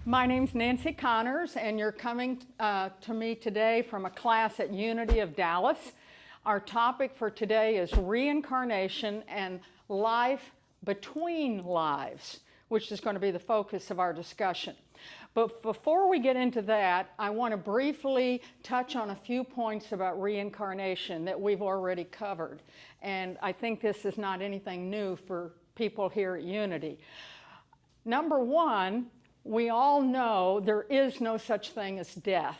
My name's Nancy Connors, and you're coming to me today from a class at Unity of Dallas. Our topic for today is reincarnation and life between lives, which is going to be the focus of our discussion. But before we get into that, I want to briefly touch on a few points about reincarnation that we've already covered. And I think this is not anything new for people here at Unity. Number one, we all know there is no such thing as death.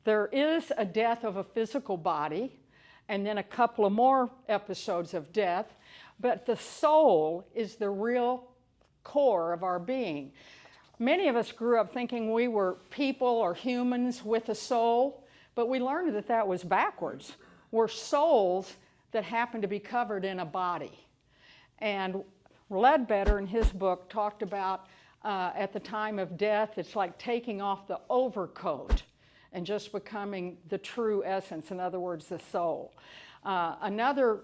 There is a death of a physical body, and then a couple of more episodes of death, but the soul is the real core of our being. Many of us grew up thinking we were people or humans with a soul, but we learned that that was backwards. We're souls that happen to be covered in a body. And Ledbetter in his book talked about at the time of death, it's like taking off the overcoat and just becoming the true essence, in other words, the soul. Another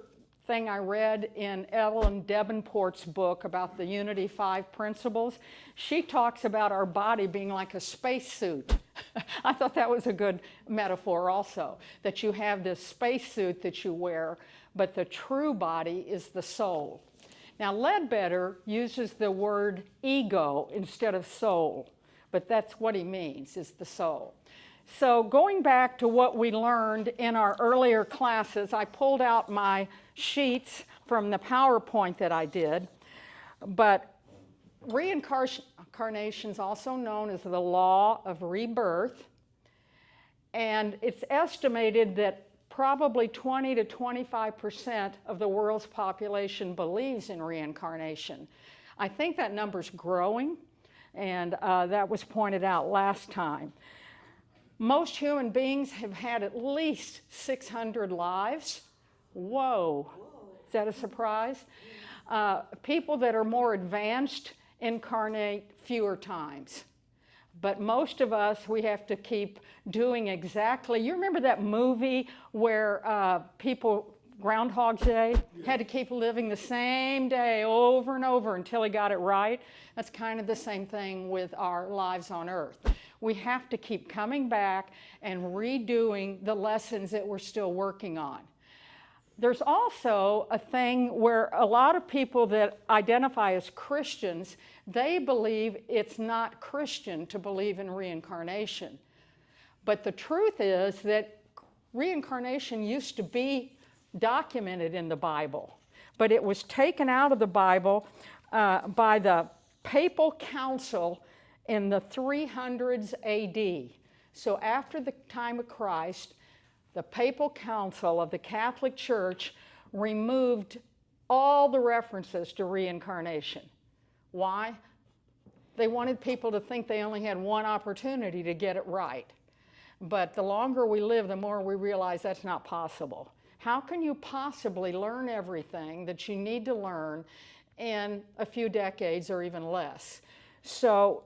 thing I read in Ellen Davenport's book about the Unity 5 principles, she talks about our body being like a spacesuit. I thought that was a good metaphor also, that you have this spacesuit that you wear, but the true body is the soul. Now, Ledbetter uses the word ego instead of soul, but that's what he means, is the soul. So going back to what we learned in our earlier classes, I pulled out my sheets from the PowerPoint that I did, but reincarnation is also known as the law of rebirth, and it's estimated that probably 20 to 25% of the world's population believes in reincarnation. I think that number's growing, and that was pointed out last time. Most human beings have had at least 600 lives. Whoa, is that a surprise? People that are more advanced incarnate fewer times. But most of us, we have to keep doing exactly. You remember that movie where people, Groundhog's Day, had to keep living the same day over and over until he got it right? That's kind of the same thing with our lives on Earth. We have to keep coming back and redoing the lessons that we're still working on. There's also a thing where a lot of people that identify as Christians, they believe it's not Christian to believe in reincarnation. But the truth is that reincarnation used to be documented in the Bible, but it was taken out of the Bible by the Papal Council in the 300s AD. So after the time of Christ, the Papal Council of the Catholic Church removed all the references to reincarnation. Why? They wanted people to think they only had one opportunity to get it right. But the longer we live, the more we realize that's not possible. How can you possibly learn everything that you need to learn in a few decades or even less? So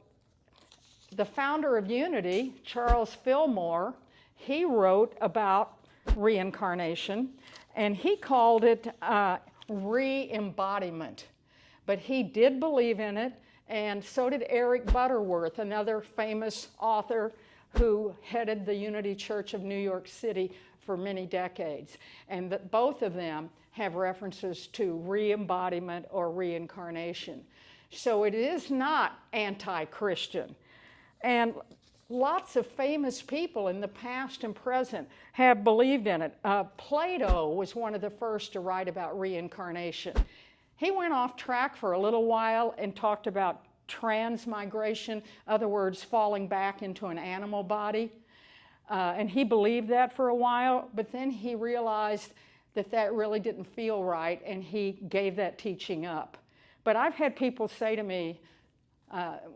the founder of Unity, Charles Fillmore, he wrote about reincarnation, and he called it re-embodiment. But he did believe in it, and so did Eric Butterworth, another famous author who headed the Unity Church of New York City for many decades. And that both of them have references to re-embodiment or reincarnation. So it is not anti-Christian. And lots of famous people in the past and present have believed in it. Plato was one of the first to write about reincarnation. He went off track for a little while and talked about transmigration, in other words, falling back into an animal body. And he believed that for a while, but then he realized that that really didn't feel right, and he gave that teaching up. But I've had people say to me,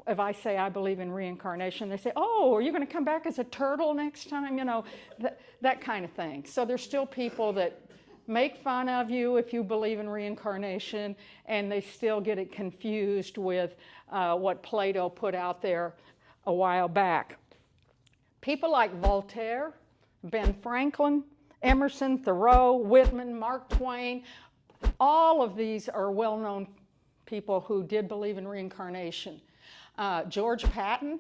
if I say I believe in reincarnation, they say, oh, are you going to come back as a turtle next time? You know, that kind of thing. So there's still people that make fun of you if you believe in reincarnation, and they still get it confused with what Plato put out there a while back. People like Voltaire, Ben Franklin, Emerson, Thoreau, Whitman, Mark Twain, all of these are well-known people who did believe in reincarnation. George Patton,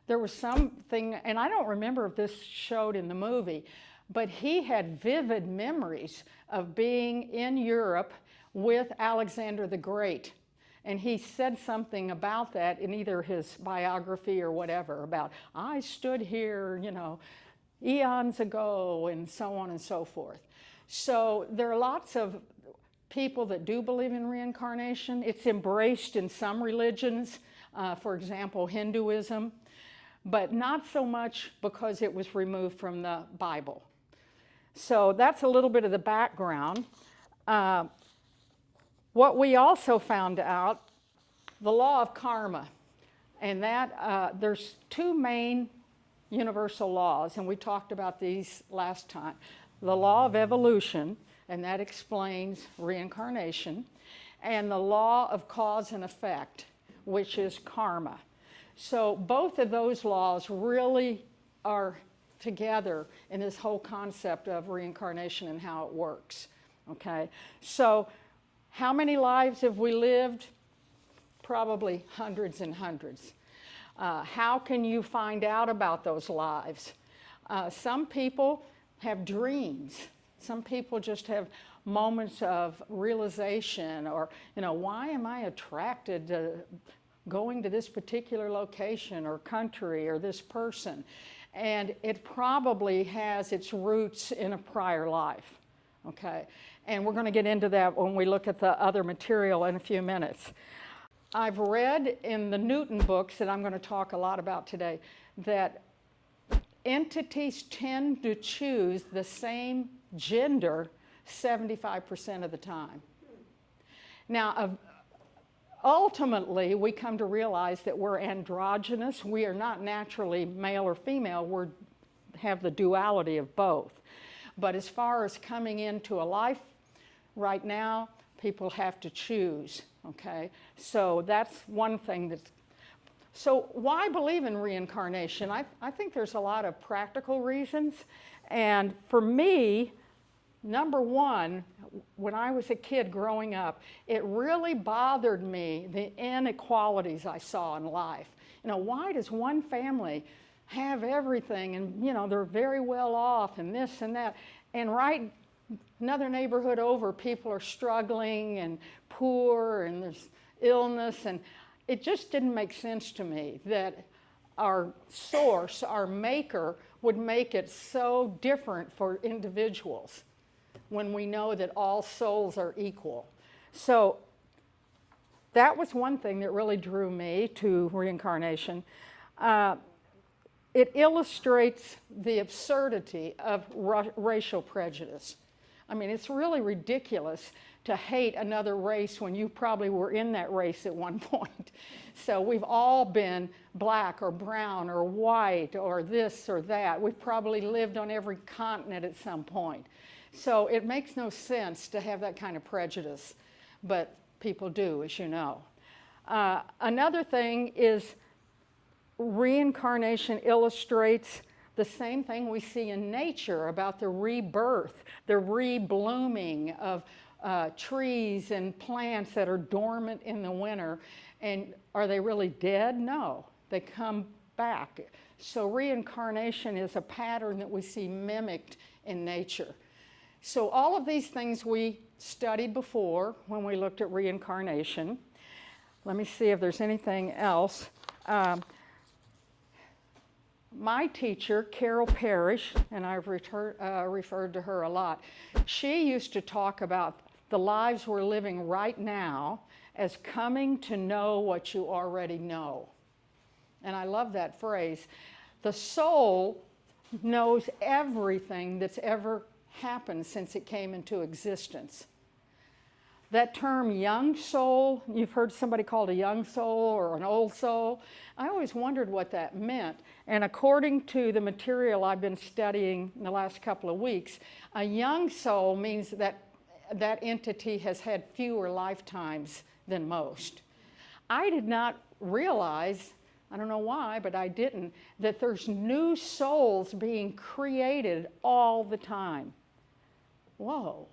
there was something, and I don't remember if this showed in the movie, but he had vivid memories of being in Europe with Alexander the Great. And he said something about that in either his biography or whatever, about, I stood here, eons ago, and so on and so forth. So there are lots of people that do believe in reincarnation. It's embraced in some religions, for example, Hinduism, but not so much because it was removed from the Bible. So that's a little bit of the background. What we also found out, the law of karma, and that there's two main universal laws, and we talked about these last time. The law of evolution, and that explains reincarnation, and the law of cause and effect, which is karma. So both of those laws really are together in this whole concept of reincarnation and how it works. Okay, so how many lives have we lived? Probably hundreds and hundreds. How can you find out about those lives? Some people have dreams. Some people just have moments of realization, or, why am I attracted to going to this particular location or country or this person? And it probably has its roots in a prior life, okay? And we're going to get into that when we look at the other material in a few minutes. I've read in the Newton books that I'm going to talk a lot about today that entities tend to choose the same gender 75% of the time. Now, ultimately, we come to realize that we're androgynous. We are not naturally male or female. We have the duality of both. But as far as coming into a life right now, people have to choose, okay? So that's one thing that's... So why believe in reincarnation? I think there's a lot of practical reasons. And for me, number one, when I was a kid growing up, it really bothered me, the inequalities I saw in life. Why does one family have everything and, they're very well off and this and that, and right another neighborhood over, people are struggling and poor and there's illness, and it just didn't make sense to me that our source, our maker, would make it so different for individuals when we know that all souls are equal. So that was one thing that really drew me to reincarnation. It illustrates the absurdity of racial prejudice. I mean, it's really ridiculous to hate another race when you probably were in that race at one point. So we've all been black or brown or white or this or that. We've probably lived on every continent at some point. So it makes no sense to have that kind of prejudice, but people do, as you know. Another thing is reincarnation illustrates the same thing we see in nature about the rebirth, the reblooming of trees and plants that are dormant in the winter. And are they really dead? No, they come back. So reincarnation is a pattern that we see mimicked in nature. So all of these things we studied before when we looked at reincarnation. Let me see if there's anything else. My teacher, Carol Parrish, and I've referred to her a lot, she used to talk about the lives we're living right now as coming to know what you already know. And I love that phrase. The soul knows everything that's ever happened since it came into existence. That term young soul, you've heard somebody called a young soul or an old soul. I always wondered what that meant. And according to the material I've been studying in the last couple of weeks, a young soul means that that entity has had fewer lifetimes than most. I did not realize, I don't know why, but I didn't, that there's new souls being created all the time. Whoa.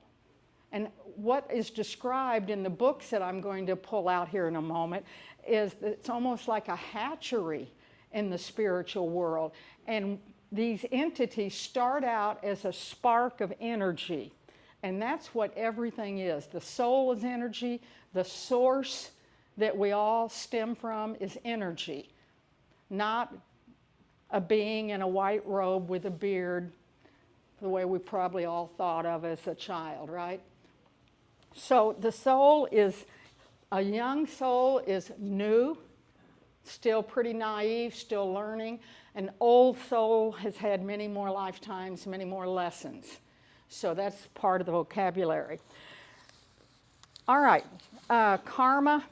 And what is described in the books that I'm going to pull out here in a moment is that it's almost like a hatchery in the spiritual world. And these entities start out as a spark of energy. And that's what everything is. The soul is energy. The source that we all stem from is energy, not a being in a white robe with a beard, the way we probably all thought of as a child, right? So the soul is, a young soul is new, still pretty naive, still learning. An old soul has had many more lifetimes, many more lessons. So that's part of the vocabulary. All right, karma.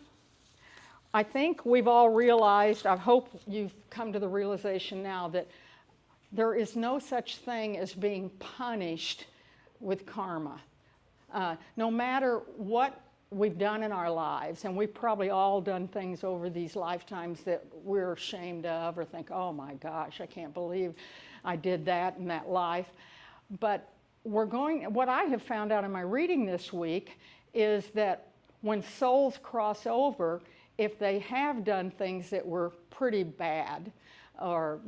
I think we've all realized, I hope you've come to the realization now that there is no such thing as being punished with karma. No matter what we've done in our lives, and we've probably all done things over these lifetimes that we're ashamed of or think, oh my gosh, I can't believe I did that in that life. But what I have found out in my reading this week is that when souls cross over, if they have done things that were pretty bad, or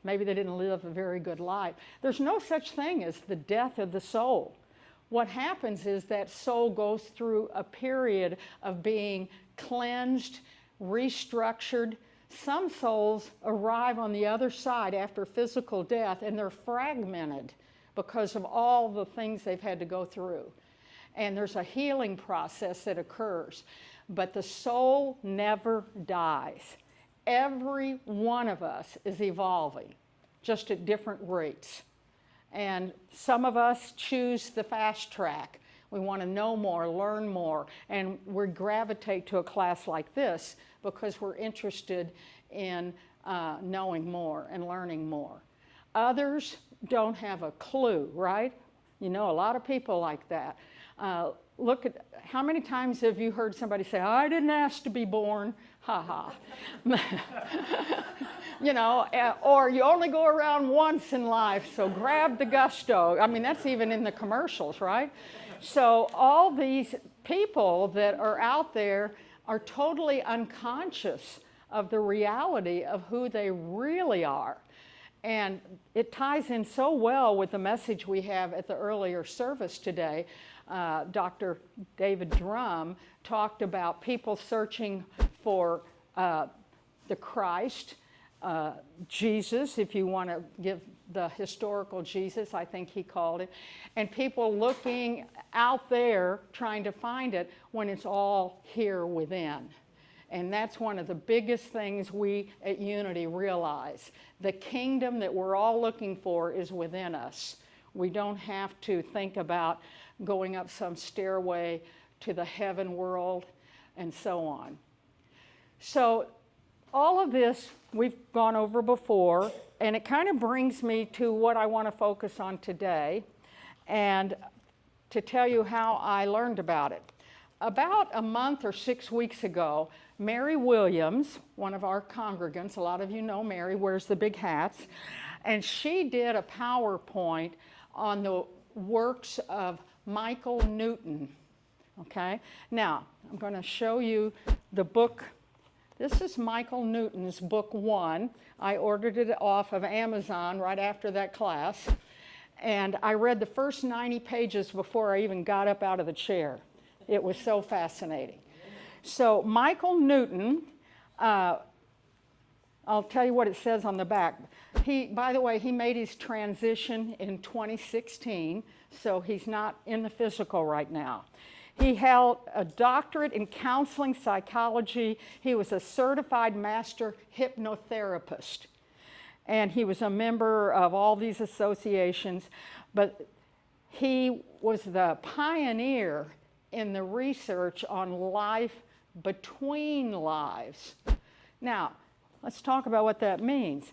maybe they didn't live a very good life, there's no such thing as the death of the soul. What happens is that soul goes through a period of being cleansed, restructured. Some souls arrive on the other side after physical death, and they're fragmented because of all the things they've had to go through. And there's a healing process that occurs. But the soul never dies. Every one of us is evolving, just at different rates. And some of us choose the fast track. We want to know more, learn more, and we gravitate to a class like this because we're interested in knowing more and learning more. Others don't have a clue, right? You know, a lot of people like that. Look at, how many times have you heard somebody say, I didn't ask to be born, ha ha. Or you only go around once in life, so grab the gusto. I mean, that's even in the commercials, right? So all these people that are out there are totally unconscious of the reality of who they really are. And it ties in so well with the message we have at the earlier service today. Dr. David Drum talked about people searching for the Christ, Jesus, if you want to give the historical Jesus, I think he called it, and people looking out there trying to find it when it's all here within. And that's one of the biggest things we at Unity realize. The kingdom that we're all looking for is within us. We don't have to think about going up some stairway to the heaven world and so on. So all of this we've gone over before, and it kind of brings me to what I want to focus on today and to tell you how I learned about it. About a month or 6 weeks ago, Mary Williams, one of our congregants, a lot of you know Mary, wears the big hats, and she did a PowerPoint on the works of Michael Newton, okay? Now, I'm going to show you the book. This is Michael Newton's book 1. I ordered it off of Amazon right after that class, and I read the first 90 pages before I even got up out of the chair. It was so fascinating. So Michael Newton, I'll tell you what it says on the back. By the way, he made his transition in 2016, so he's not in the physical right now. He held a doctorate in counseling psychology. He was a certified master hypnotherapist, and he was a member of all these associations, but he was the pioneer in the research on life between lives. Now, let's talk about what that means.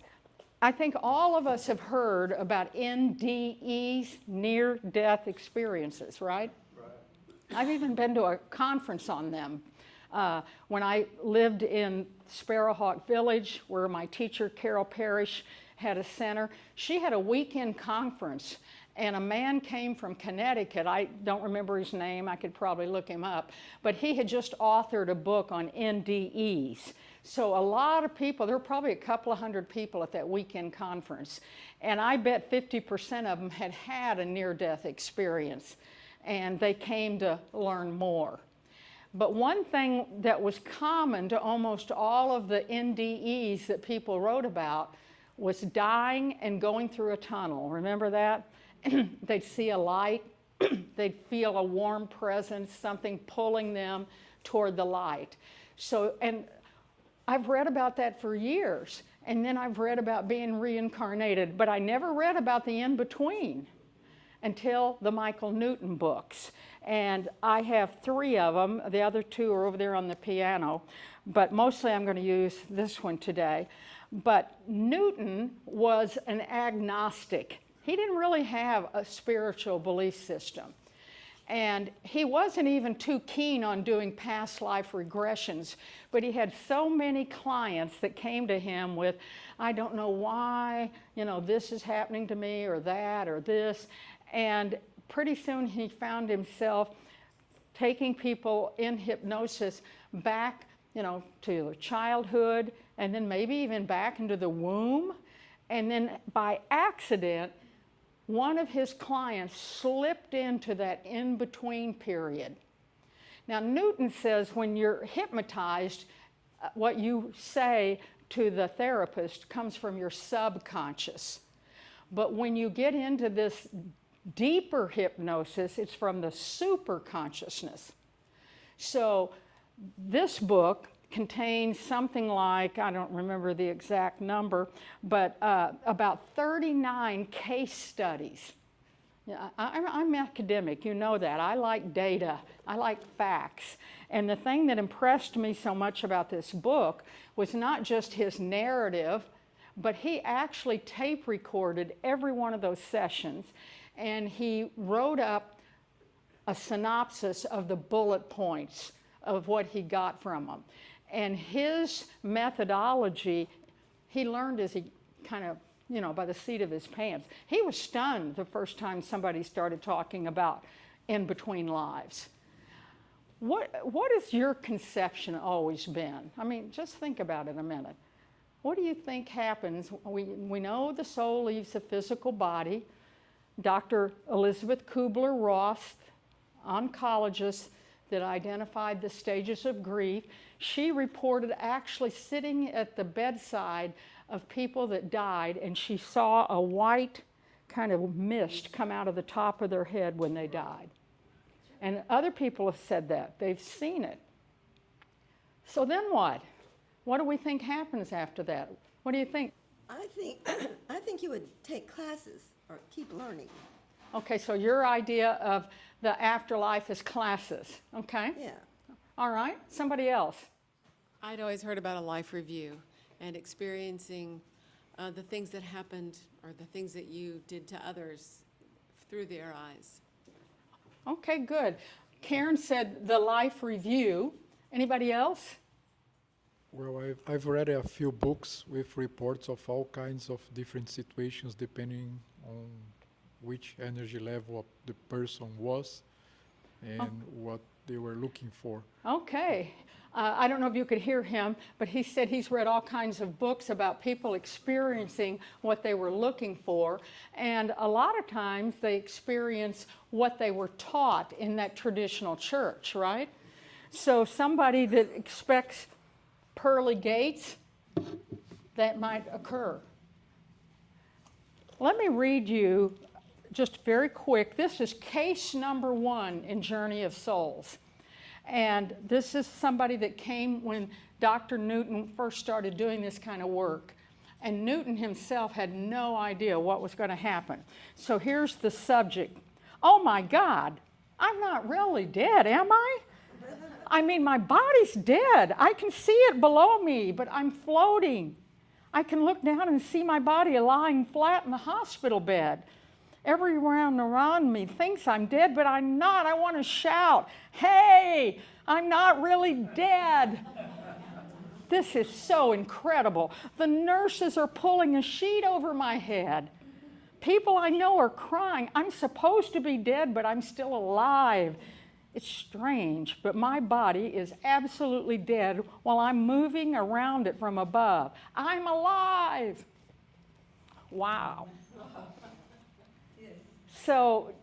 I think all of us have heard about NDEs, near-death experiences, right? I've even been to a conference on them. When I lived in Sparrowhawk Village, where my teacher, Carol Parrish, had a center, she had a weekend conference, And a man came from Connecticut. I don't remember his name. I could probably look him up. But he had just authored a book on NDEs. So a lot of people, there were probably a couple of hundred people at that weekend conference. And I bet 50% of them had had a near-death experience. And they came to learn more. But one thing that was common to almost all of the NDEs that people wrote about was dying and going through a tunnel. Remember that? They'd see a light, they'd feel a warm presence, something pulling them toward the light. So, and I've read about that for years, and then I've read about being reincarnated, but I never read about the in-between until the Michael Newton books. And I have 3 of them. The other 2 are over there on the piano, but mostly I'm going to use this one today. But Newton was an agnostic. He didn't really have a spiritual belief system. And he wasn't even too keen on doing past life regressions, but he had so many clients that came to him with, I don't know why, this is happening to me, or that, or this. And pretty soon he found himself taking people in hypnosis back, to childhood, and then maybe even back into the womb. And then by accident, one of his clients slipped into that in-between period. Now, Newton says when you're hypnotized, what you say to the therapist comes from your subconscious. But when you get into this deeper hypnosis, it's from the superconsciousness. So this book contains something like, I don't remember the exact number, but about 39 case studies. I'm academic, you know that. I like data, I like facts. And the thing that impressed me so much about this book was not just his narrative, but he actually tape recorded every one of those sessions, and he wrote up a synopsis of the bullet points of what he got from them. And his methodology, he learned as he kind of, by the seat of his pants. He was stunned the first time somebody started talking about in-between lives. What has your conception always been? I mean, just think about it a minute. What do you think happens? We know the soul leaves the physical body. Dr. Elizabeth Kubler-Ross, oncologist that identified the stages of grief, she reported actually sitting at the bedside of people that died, and she saw a white kind of mist come out of the top of their head when they died. And other people have said that. They've seen it. So then what? What do we think happens after that? What do you think? I think you would take classes or keep learning. Okay, so your idea of the afterlife is classes, okay? Yeah. All right, somebody else. I'd always heard about a life review and experiencing the things that happened or the things that you did to others through their eyes. Okay, good. Karen said the life review. Anybody else? Well, I've read a few books with reports of all kinds of different situations depending on which energy level the person was and what they were looking for. Okay. I don't know if you could hear him, but he said he's read all kinds of books about people experiencing what they were looking for. And a lot of times they experience what they were taught in that traditional church, right? So somebody that expects pearly gates, that might occur. Let me read you just very quick. This is case number 1 in Journey of Souls. And this is somebody that came when Dr. Newton first started doing this kind of work. And Newton himself had no idea what was going to happen. So here's the subject. Oh my God, I'm not really dead, am I? I mean, my body's dead. I can see it below me, but I'm floating. I can look down and see my body lying flat in the hospital bed. Everyone around me thinks I'm dead, but I'm not. I want to shout, hey, I'm not really dead. This is so incredible. The nurses are pulling a sheet over my head. People I know are crying. I'm supposed to be dead, but I'm still alive. It's strange, but my body is absolutely dead while I'm moving around it from above. I'm alive. Wow. So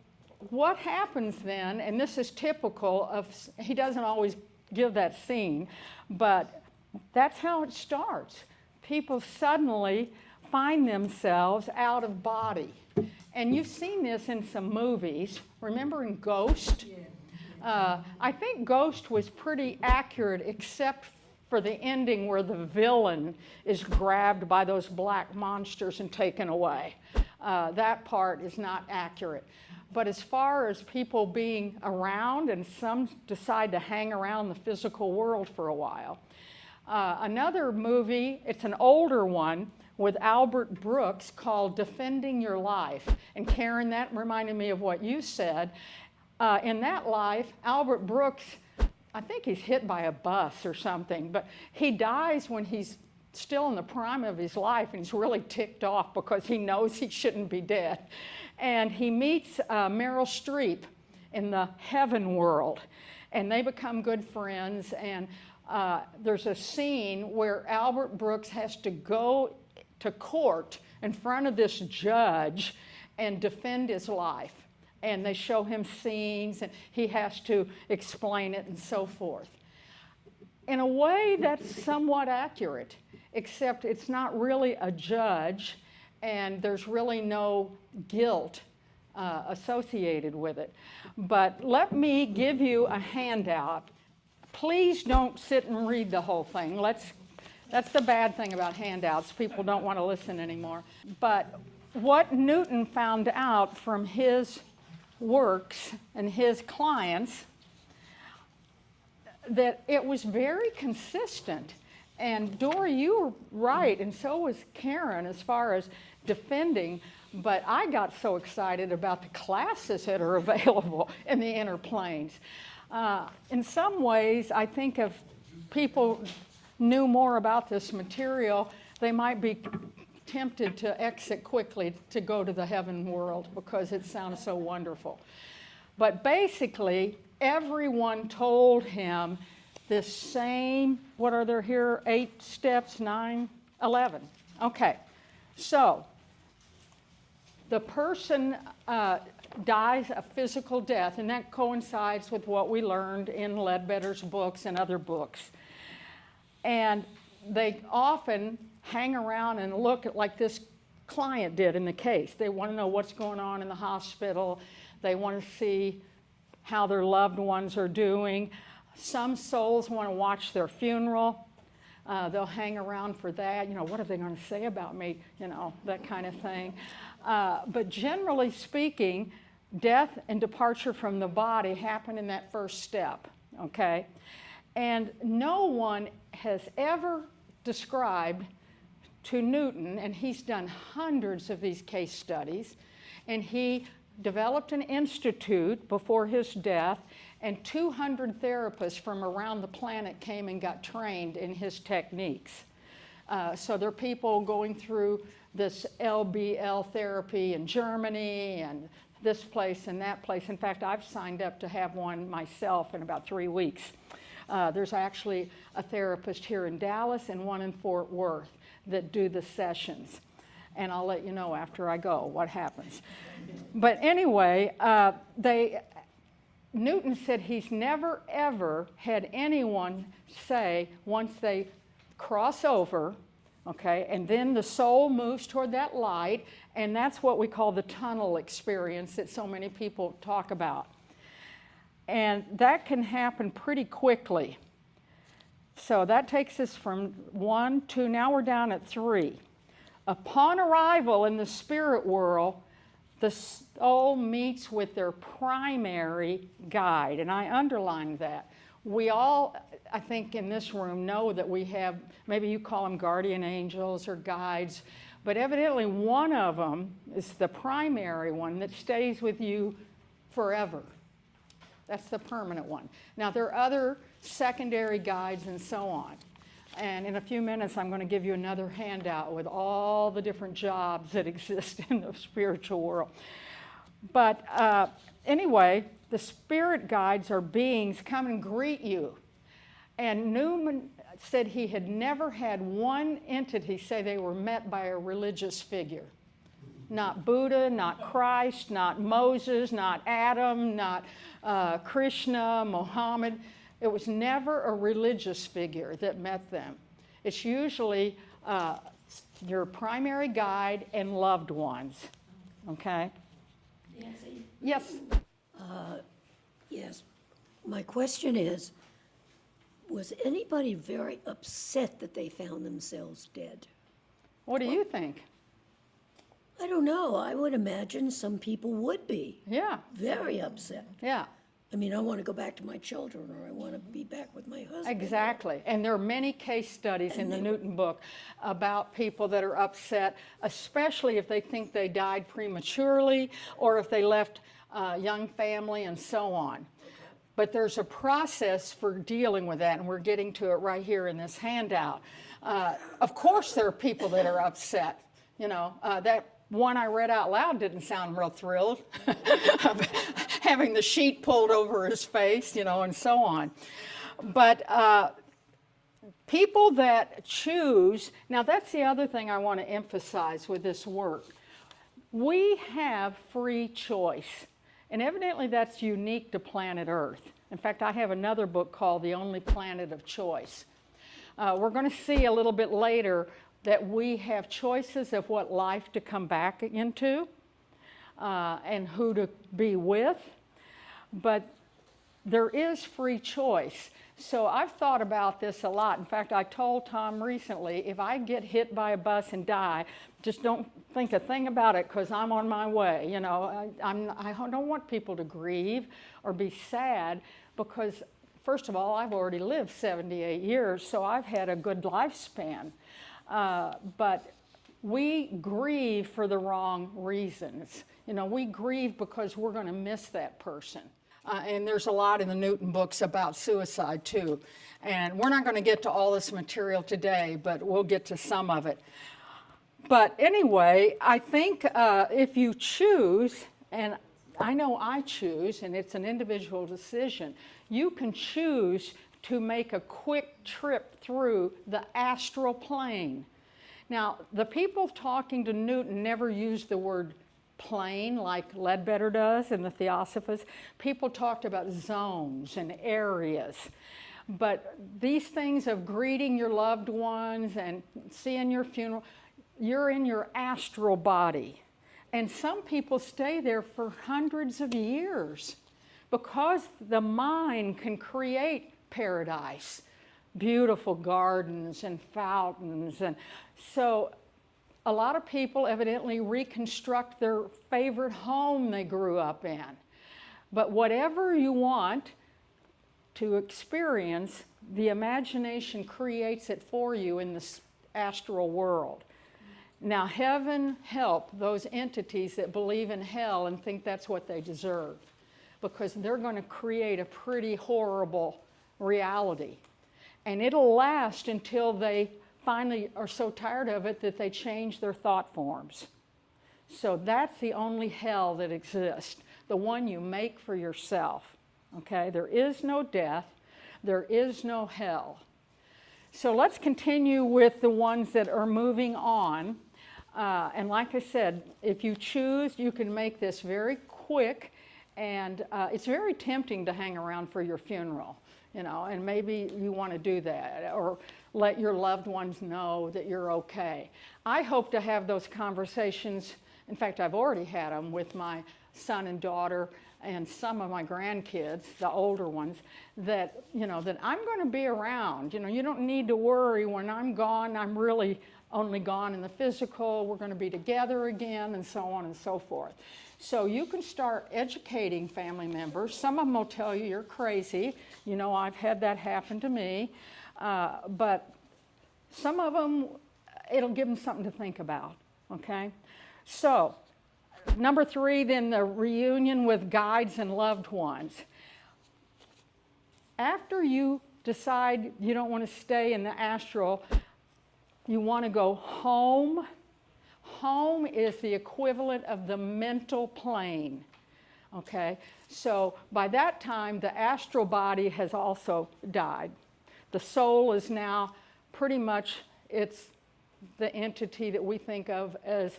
what happens then, and this is typical of, he doesn't always give that scene, but that's how it starts. People suddenly find themselves out of body. And you've seen this in some movies. Remember in Ghost? I think Ghost was pretty accurate, except for the ending where the villain is grabbed by those black monsters and taken away. That part is not accurate. But as far as people being around, and some decide to hang around the physical world for a while. Another movie, it's an older one, with Albert Brooks called Defending Your Life. And Karen, that reminded me of what you said. In that life, Albert Brooks, I think he's hit by a bus or something, but he dies when he's still in the prime of his life, and he's really ticked off because he knows he shouldn't be dead. And he meets Meryl Streep in the heaven world, and they become good friends. And there's a scene where Albert Brooks has to go to court in front of this judge and defend his life. And they show him scenes, and he has to explain it and so forth. In a way, that's somewhat accurate, except it's not really a judge, and there's really no guilt associated with it. But let me give you a handout. Please don't sit and read the whole thing. That's the bad thing about handouts. People don't want to listen anymore. But what Newton found out from his works and his clients, that it was very consistent. And Dora, you were right, and so was Karen as far as defending, but I got so excited about the classes that are available in the inner planes. In some ways, I think if people knew more about this material, they might be tempted to exit quickly to go to the heaven world because it sounds so wonderful. But basically, everyone told him this same, what are there here, 8 steps, 9, 11. Okay, so the person dies a physical death, and that coincides with what we learned in Ledbetter's books and other books. And they often hang around and look at, like this client did in the case. They want to know what's going on in the hospital. They want to see how their loved ones are doing. Some souls want to watch their funeral. They'll hang around for that. You know, what are they going to say about me? You know, that kind of thing. But generally speaking, death and departure from the body happen in that first step, okay? And no one has ever described to Newton, and he's done hundreds of these case studies, and he developed an institute before his death, and 200 therapists from around the planet came and got trained in his techniques. So there are people going through this LBL therapy in Germany and this place and that place. In fact, I've signed up to have one myself in about 3 weeks. There's actually a therapist here in Dallas and one in Fort Worth that do the sessions. And I'll let you know after I go what happens. But anyway, Newton said he's never, ever had anyone say, once they cross over, okay, and then the soul moves toward that light, and that's what we call the tunnel experience that so many people talk about. And that can happen pretty quickly. So that takes us from 1 to, now we're down at 3. Upon arrival in the spirit world, the soul meets with their primary guide, and I underlined that. We all, I think in this room, know that we have, maybe you call them guardian angels or guides, but evidently one of them is the primary one that stays with you forever. That's the permanent one. Now, there are other secondary guides and so on. And in a few minutes, I'm going to give you another handout with all the different jobs that exist in the spiritual world. But anyway, the spirit guides are beings come and greet you. And Newman said he had never had one entity say they were met by a religious figure. Not Buddha, not Christ, not Moses, not Adam, not Krishna, Muhammad. It was never a religious figure that met them. It's usually your primary guide and loved ones. Okay? Nancy? Yes. Yes. My question is, was anybody very upset that they found themselves dead? What do you think? I don't know. I would imagine some people would be Yeah. very upset. Yeah. I mean, I want to go back to my children, or I want to be back with my husband. Exactly. And there are many case studies in the Newton book about people that are upset, especially if they think they died prematurely or if they left a young family and so on. But there's a process for dealing with that, and we're getting to it right here in this handout. Of course, there are people that are upset. You know, that one I read out loud didn't sound real thrilled, having the sheet pulled over his face, you know, and so on. But people that choose, now that's the other thing I want to emphasize with this work. We have free choice. And evidently that's unique to planet Earth. In fact, I have another book called The Only Planet of Choice. We're going to see a little bit later that we have choices of what life to come back into and who to be with. But there is free choice. So I've thought about this a lot. In fact, I told Tom recently, if I get hit by a bus and die, just don't think a thing about it because I'm on my way. You know, I don't want people to grieve or be sad because, first of all, I've already lived 78 years, so I've had a good lifespan. But we grieve for the wrong reasons. You know, we grieve because we're going to miss that person. And there's a lot in the Newton books about suicide too. And we're not going to get to all this material today, but we'll get to some of it. But anyway, I think if you choose, and I know I choose, and it's an individual decision, you can choose to make a quick trip through the astral plane. Now, the people talking to Newton never used the word plane like Ledbetter does in the Theosophists. People talked about zones and areas. But these things of greeting your loved ones and seeing your funeral, you're in your astral body. And some people stay there for hundreds of years because the mind can create paradise, beautiful gardens and fountains. And so a lot of people evidently reconstruct their favorite home they grew up in. But whatever you want to experience, the imagination creates it for you in the astral world. Now, heaven help those entities that believe in hell and think that's what they deserve, because they're going to create a pretty horrible reality. And it'll last until they finally are so tired of it that they change their thought forms. So that's the only hell that exists, the one you make for yourself. Okay, there is no death, there is no hell. So let's continue with the ones that are moving on. And like I said, if you choose, you can make this very quick, and it's very tempting to hang around for your funeral, you know, and maybe you want to do that, or let your loved ones know that you're okay. I hope to have those conversations. In fact, I've already had them with my son and daughter and some of my grandkids, the older ones, that, you know, that I'm going to be around. You know, you don't need to worry when I'm gone. I'm really only gone in the physical. We're going to be together again, and so on and so forth. So you can start educating family members. Some of them will tell you you're crazy. You know, I've had that happen to me. But some of them, it'll give them something to think about, okay? So, number 3, then the reunion with guides and loved ones. After you decide you don't want to stay in the astral, you want to go home. Home is the equivalent of the mental plane. Okay, so by that time, the astral body has also died. The soul is now pretty much, it's the entity that we think of as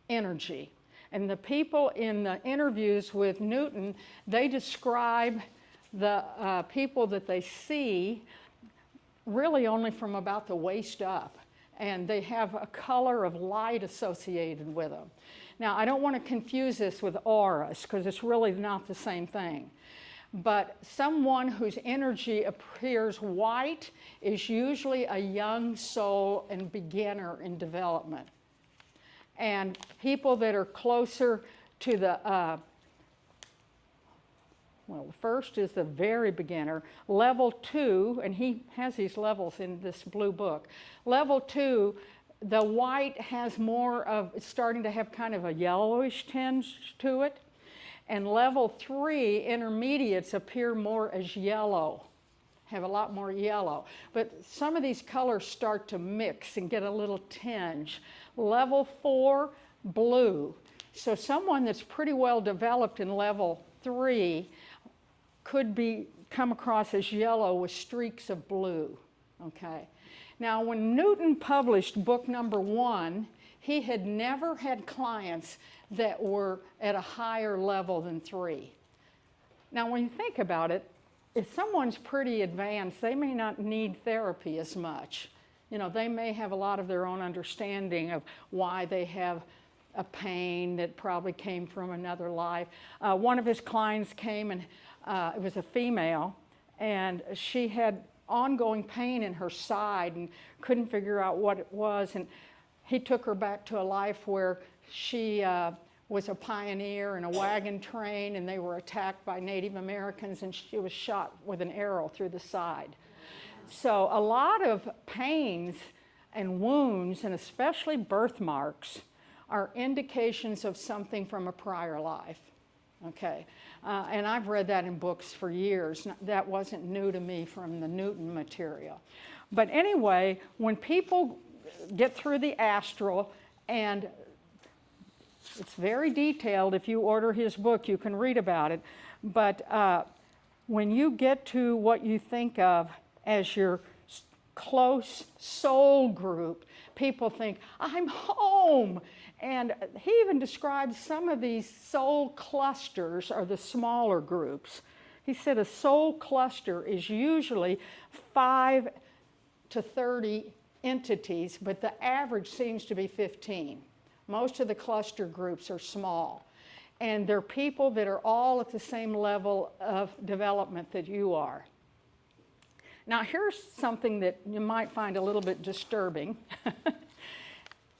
energy. And the people in the interviews with Newton, they describe the people that they see really only from about the waist up. And they have a color of light associated with them. Now, I don't want to confuse this with auras, because it's really not the same thing. But someone whose energy appears white is usually a young soul and beginner in development. And people that are closer to the, well, the first is the very beginner. Level 2, and he has these levels in this blue book. Level 2, the white has more of, it's starting to have kind of a yellowish tinge to it. And level 3, intermediates appear more as yellow, have a lot more yellow. But some of these colors start to mix and get a little tinge. Level 4, blue. So someone that's pretty well developed in level 3 could come across as yellow with streaks of blue, okay? Now, when Newton published book number 1, he had never had clients that were at a higher level than 3. Now, when you think about it, if someone's pretty advanced, they may not need therapy as much. You know, they may have a lot of their own understanding of why they have a pain that probably came from another life. One of his clients came, and it was a female, and she had ongoing pain in her side and couldn't figure out what it was. And he took her back to a life where she was a pioneer in a wagon train, and they were attacked by Native Americans, and she was shot with an arrow through the side. So a lot of pains and wounds, and especially birthmarks, are indications of something from a prior life. Okay, and I've read that in books for years. That wasn't new to me from the Newton material. But anyway, when people get through the astral, and it's very detailed, if you order his book, you can read about it. But when you get to what you think of as your close soul group, people think, I'm home. And he even describes some of these soul clusters are the smaller groups. He said a soul cluster is usually 5 to 30 entities, but the average seems to be 15. Most of the cluster groups are small. And they're people that are all at the same level of development that you are. Now, here's something that you might find a little bit disturbing.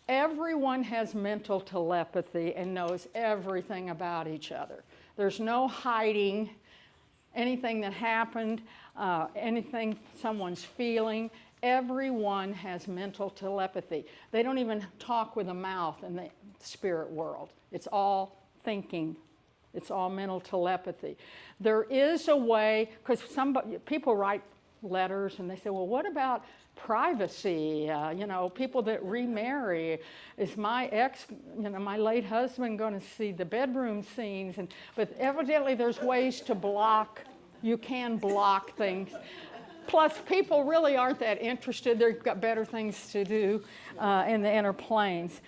Everyone has mental telepathy and knows everything about each other. There's no hiding anything that happened, anything someone's feeling. Everyone has mental telepathy. They don't even talk with a mouth in the spirit world. It's all thinking. It's all mental telepathy. There is a way, because people write letters and they say, well, what about privacy? You know, people that remarry. Is my ex, you know, my late husband going to see the bedroom scenes? But evidently there's ways to block. You can block things. Plus, people really aren't that interested. They've got better things to do in the inner planes.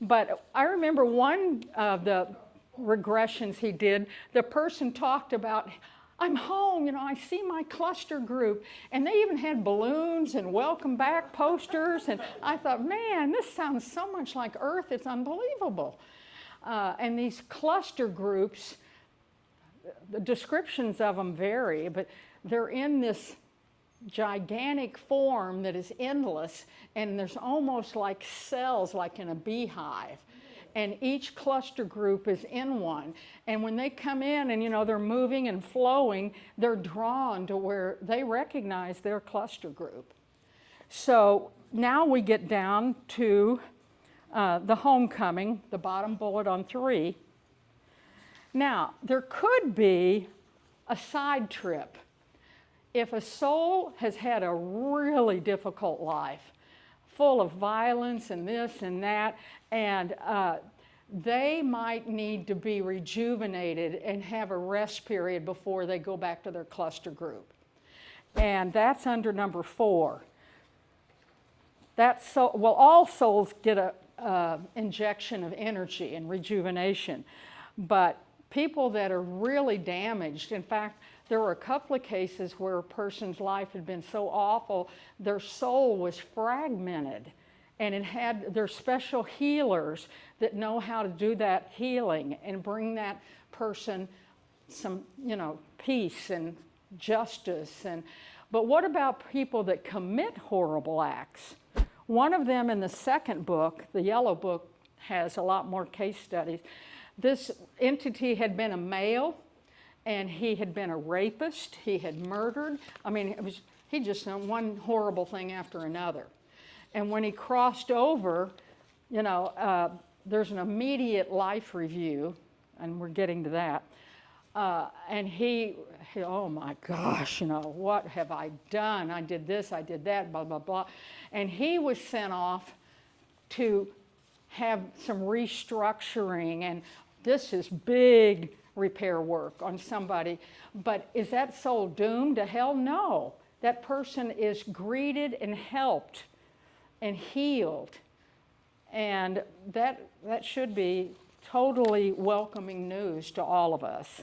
But I remember one of the regressions he did, the person talked about, I'm home, you know, I see my cluster group. And they even had balloons and welcome back posters. And I thought, man, this sounds so much like Earth, it's unbelievable. And these cluster groups, the descriptions of them vary, but they're in this gigantic form that is endless, and there's almost like cells, like in a beehive. And each cluster group is in one. And when they come in and, you know, they're moving and flowing, they're drawn to where they recognize their cluster group. So now we get down to the homecoming, the bottom bullet on 3. Now, there could be a side trip. if a soul has had a really difficult life, full of violence and this and that, and they might need to be rejuvenated and have a rest period before they go back to their cluster group. And that's under number 4. All souls get a injection of energy and rejuvenation, but people that are really damaged, in fact, there were a couple of cases where a person's life had been so awful, their soul was fragmented, and there's special healers that know how to do that healing and bring that person some, peace and justice. But what about people that commit horrible acts? One of them in the second book, the yellow book, has a lot more case studies. This entity had been a male, and he had been a rapist. He had murdered. I mean, he just done one horrible thing after another. And when he crossed over, there's an immediate life review, and we're getting to that. And he, oh my gosh, what have I done? I did this, I did that, blah, blah, blah. And he was sent off to have some restructuring, and this is big repair work on somebody. But is that soul doomed to hell? No. That person is greeted and helped and healed. And that should be totally welcoming news to all of us.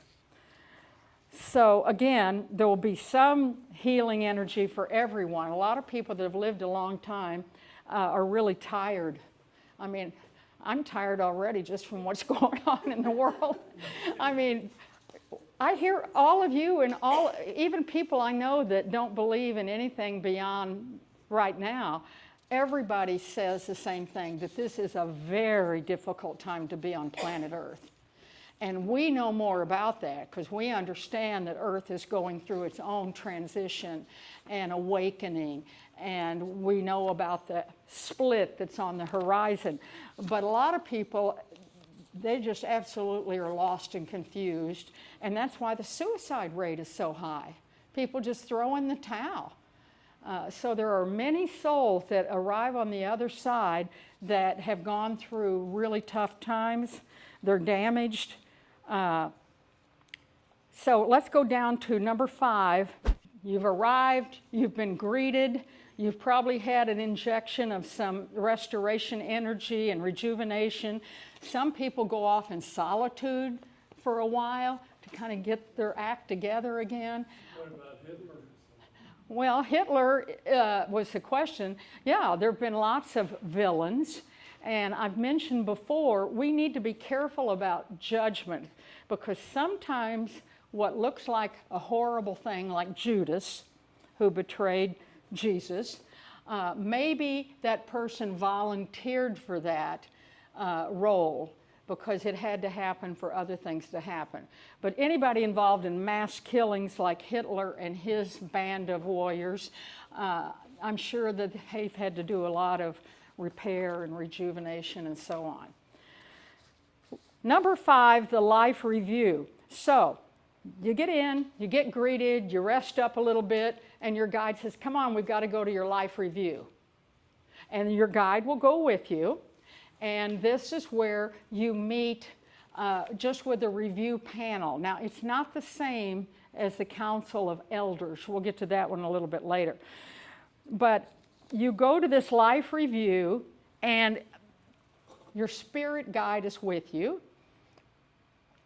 So again, there will be some healing energy for everyone. A lot of people that have lived a long time are really tired. I mean, I'm tired already just from what's going on in the world. I mean, I hear all of you and even people I know that don't believe in anything beyond right now, everybody says the same thing, that this is a very difficult time to be on planet Earth. And we know more about that because we understand that Earth is going through its own transition and awakening, and we know about the split that's on the horizon. But a lot of people, they just absolutely are lost and confused, and that's why the suicide rate is so high. People just throw in the towel. So there are many souls that arrive on the other side that have gone through really tough times. They're damaged. So let's go down to number 5. You've arrived, you've been greeted, you've probably had an injection of some restoration energy and rejuvenation. Some people go off in solitude for a while to kind of get their act together again. What about Hitler? Well, Hitler was the question. Yeah, there have been lots of villains. And I've mentioned before, we need to be careful about judgment, because sometimes what looks like a horrible thing, like Judas, who betrayed Jesus, maybe that person volunteered for that role because it had to happen for other things to happen. But anybody involved in mass killings like Hitler and his band of warriors, I'm sure that they've had to do a lot of repair and rejuvenation and so on. Number 5, the life review. So you get in, you get greeted, you rest up a little bit, and your guide says, come on, we've got to go to your life review. And your guide will go with you, and this is where you meet just with a review panel. Now, it's not the same as the Council of Elders. We'll get to that one a little bit later. But you go to this life review, and your spirit guide is with you.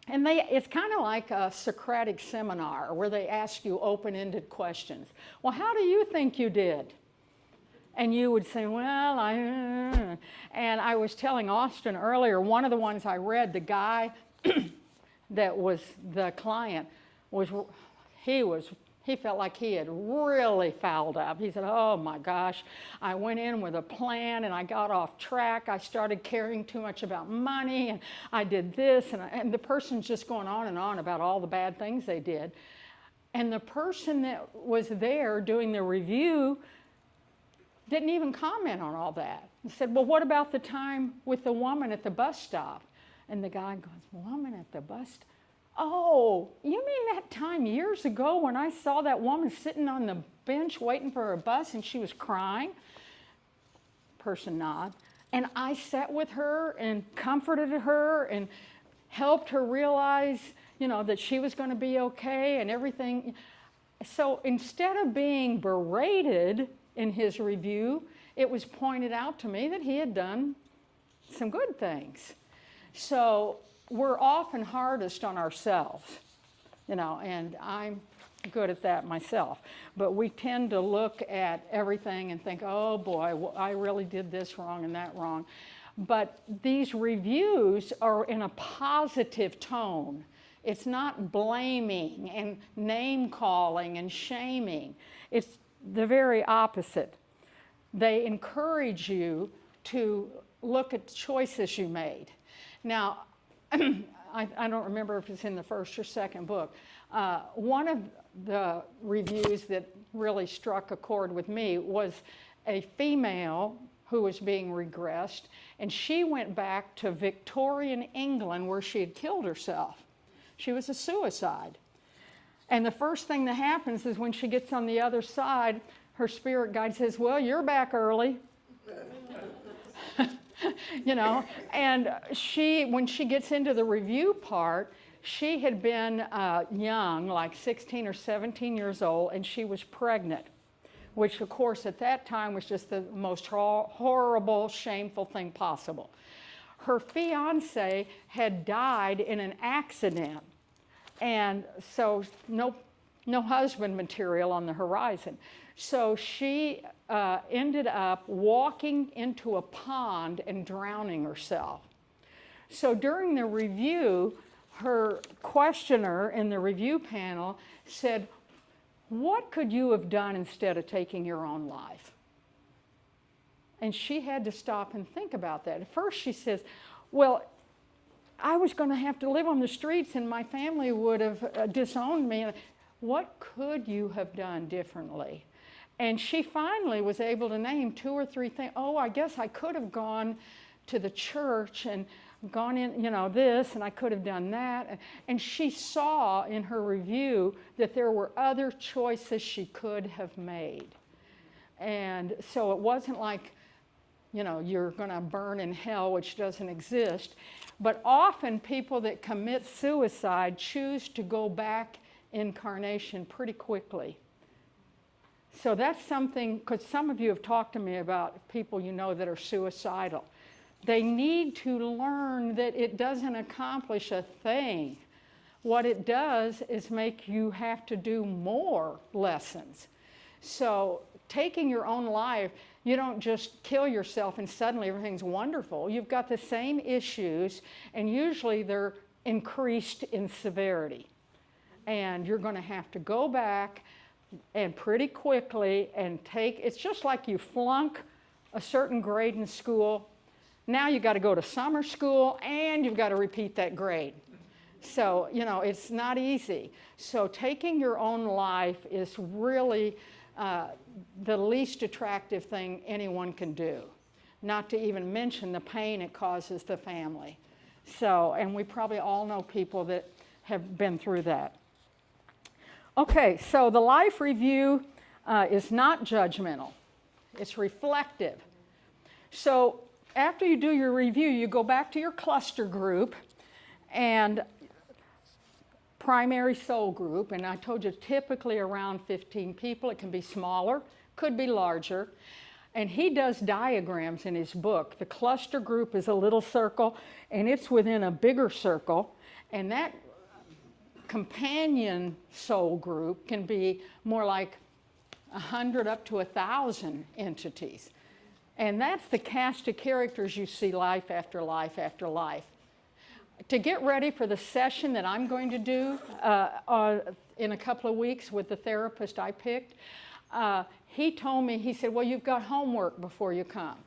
And it's kind of like a Socratic seminar where they ask you open-ended questions. Well, how do you think you did? And you would say, well, and I was telling Austin earlier, one of the ones I read, the guy that was the client, he felt like he had really fouled up. He said, oh my gosh, I went in with a plan and I got off track. I started caring too much about money and I did this. And the person's just going on and on about all the bad things they did. And the person that was there doing the review didn't even comment on all that. He said, well, what about the time with the woman at the bus stop? And the guy goes, woman at the bus stop? Oh, you mean that time years ago when I saw that woman sitting on the bench waiting for her bus and she was crying? Person nod. And I sat with her and comforted her and helped her realize, that she was going to be okay and everything. So instead of being berated in his review, it was pointed out to me that he had done some good things. So we're often hardest on ourselves, and I'm good at that myself. But we tend to look at everything and think, oh boy, I really did this wrong and that wrong. But these reviews are in a positive tone. It's not blaming and name calling and shaming. It's the very opposite. They encourage you to look at the choices you made. Now, I don't remember if it's in the first or second book. One of the reviews that really struck a chord with me was a female who was being regressed, and she went back to Victorian England where she had killed herself. She was a suicide. And the first thing that happens is when she gets on the other side, her spirit guide says, well, you're back early. And when she gets into the review part, she had been young, like 16 or 17 years old, and she was pregnant, which of course at that time was just the most horrible, shameful thing possible. Her fiance had died in an accident, and so no husband material on the horizon. So she ended up walking into a pond and drowning herself. So during the review, her questioner in the review panel said, what could you have done instead of taking your own life? And she had to stop and think about that. At first she says, well, I was going to have to live on the streets and my family would have disowned me. What could you have done differently? And she finally was able to name 2 or 3 things. Oh, I guess I could have gone to the church and gone in, this, and I could have done that. And she saw in her review that there were other choices she could have made. And so it wasn't like, you're going to burn in hell, which doesn't exist. But often people that commit suicide choose to go back incarnation pretty quickly. So that's something, because some of you have talked to me about people that are suicidal. They need to learn that it doesn't accomplish a thing. What it does is make you have to do more lessons. So taking your own life, you don't just kill yourself and suddenly everything's wonderful. You've got the same issues, and usually they're increased in severity. And you're going to have to go back and pretty quickly and it's just like you flunk a certain grade in school. Now you got to go to summer school and you've got to repeat that grade. So, it's not easy. So taking your own life is really the least attractive thing anyone can do, not to even mention the pain it causes the family. So, and we probably all know people that have been through that. Okay, so the life review is not judgmental. It's reflective. So after you do your review, you go back to your cluster group and primary soul group, and I told you typically around 15 people. It can be smaller, could be larger. And he does diagrams in his book. The cluster group is a little circle, and it's within a bigger circle, and that companion soul group can be more like 100 up to 1,000 entities. And that's the cast of characters you see life after life after life. To get ready for the session that I'm going to do in a couple of weeks with the therapist I picked, he told me, he said, well, you've got homework before you come.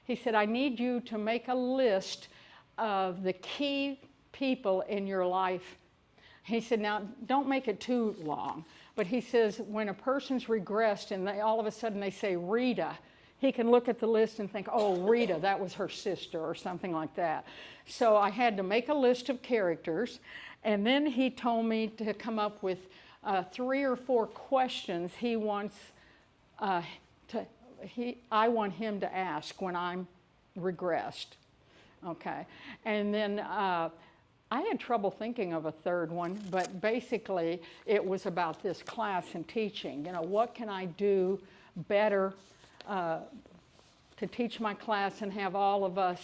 He said, I need you to make a list of the key people in your life. He said, now, don't make it too long. But he says, when a person's regressed and all of a sudden they say Rita, he can look at the list and think, oh, Rita, that was her sister or something like that. So I had to make a list of characters, and then he told me to come up with 3 or 4 questions he wants I want him to ask when I'm regressed. Okay, and then I had trouble thinking of a third one, but basically it was about this class and teaching. You know, what can I do better to teach my class and have all of us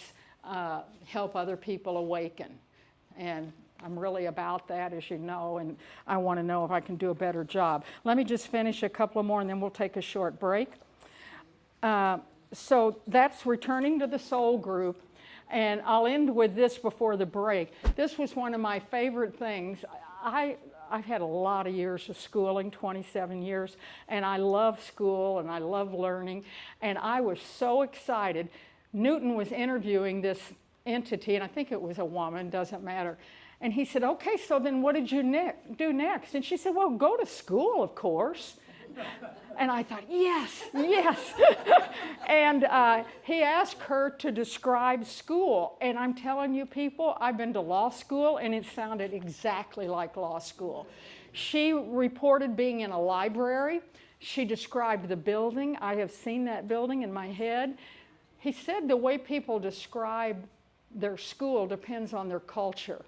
help other people awaken? And I'm really about that, as you know, and I want to know if I can do a better job. Let me just finish a couple more and then we'll take a short break. So that's returning to the soul group. And I'll end with this before the break. This was one of my favorite things. I've had a lot of years of schooling, 27 years, and I love school and I love learning. And I was so excited. Newton was interviewing this entity, and I think it was a woman, doesn't matter. And he said, okay, so then what did you do next? And she said, well, go to school, of course. And I thought, yes, yes. And he asked her to describe school. And I'm telling you, people, I've been to law school, and it sounded exactly like law school. She reported being in a library. She described the building. I have seen that building in my head. He said the way people describe their school depends on their culture.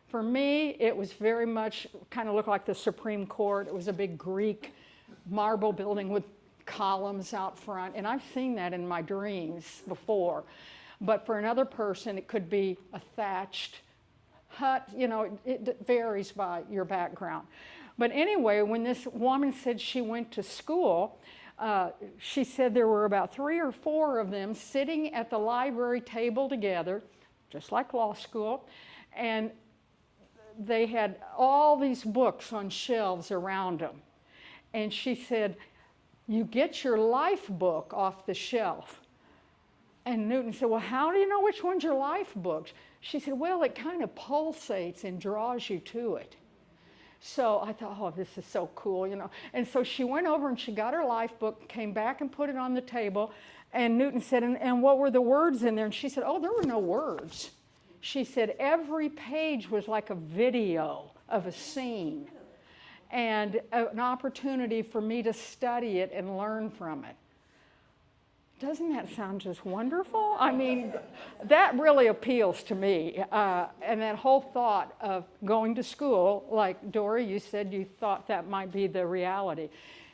For me, it was very much, kind of looked like the Supreme Court. It was a big Greek marble building with columns out front, and I've seen that in my dreams before. But for another person, it could be a thatched hut. You know, it varies by your background. But anyway, when this woman said she went to school, she said there were about 3 or 4 of them sitting at the library table together, just like law school, and they had all these books on shelves around them. And she said, you get your life book off the shelf. And Newton said, well, how do you know which one's your life book? She said, well, it kind of pulsates and draws you to it. So I thought, oh, this is so cool, you know. And so she went over and she got her life book, came back and put it on the table. And Newton said, and what were the words in there? And she said, oh, there were no words. She said every page was like a video of a scene and an opportunity for me to study it and learn from it. Doesn't that sound just wonderful? I mean, that really appeals to me. And that whole thought of going to school, like Dory, you said you thought that might be the reality.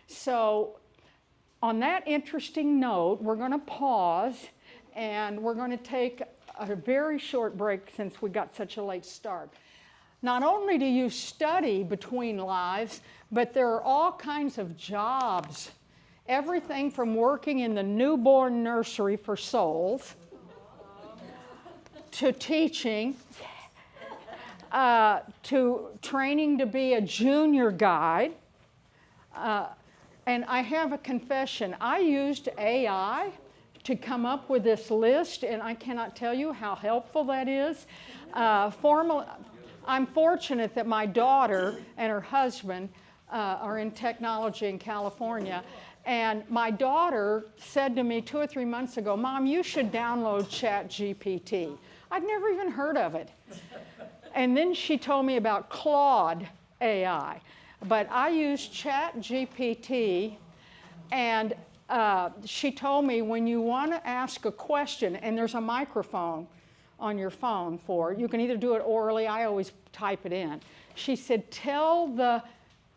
So on that interesting note, we're going to pause and we're going to take a very short break since we got such a late start. Not only do you study between lives, but there are all kinds of jobs. Everything from working in the newborn nursery for souls to teaching, to training to be a junior guide. And I have a confession. I used AI to come up with this list, and I cannot tell you how helpful that is. I'm fortunate that my daughter and her husband are in technology in California. And my daughter said to me 2 or 3 months ago, Mom, you should download ChatGPT. I'd never even heard of it. And then she told me about Claude AI. But I used ChatGPT, and she told me when you want to ask a question, and there's a microphone on your phone for it, you can either do it orally, I always type it in. She said, tell the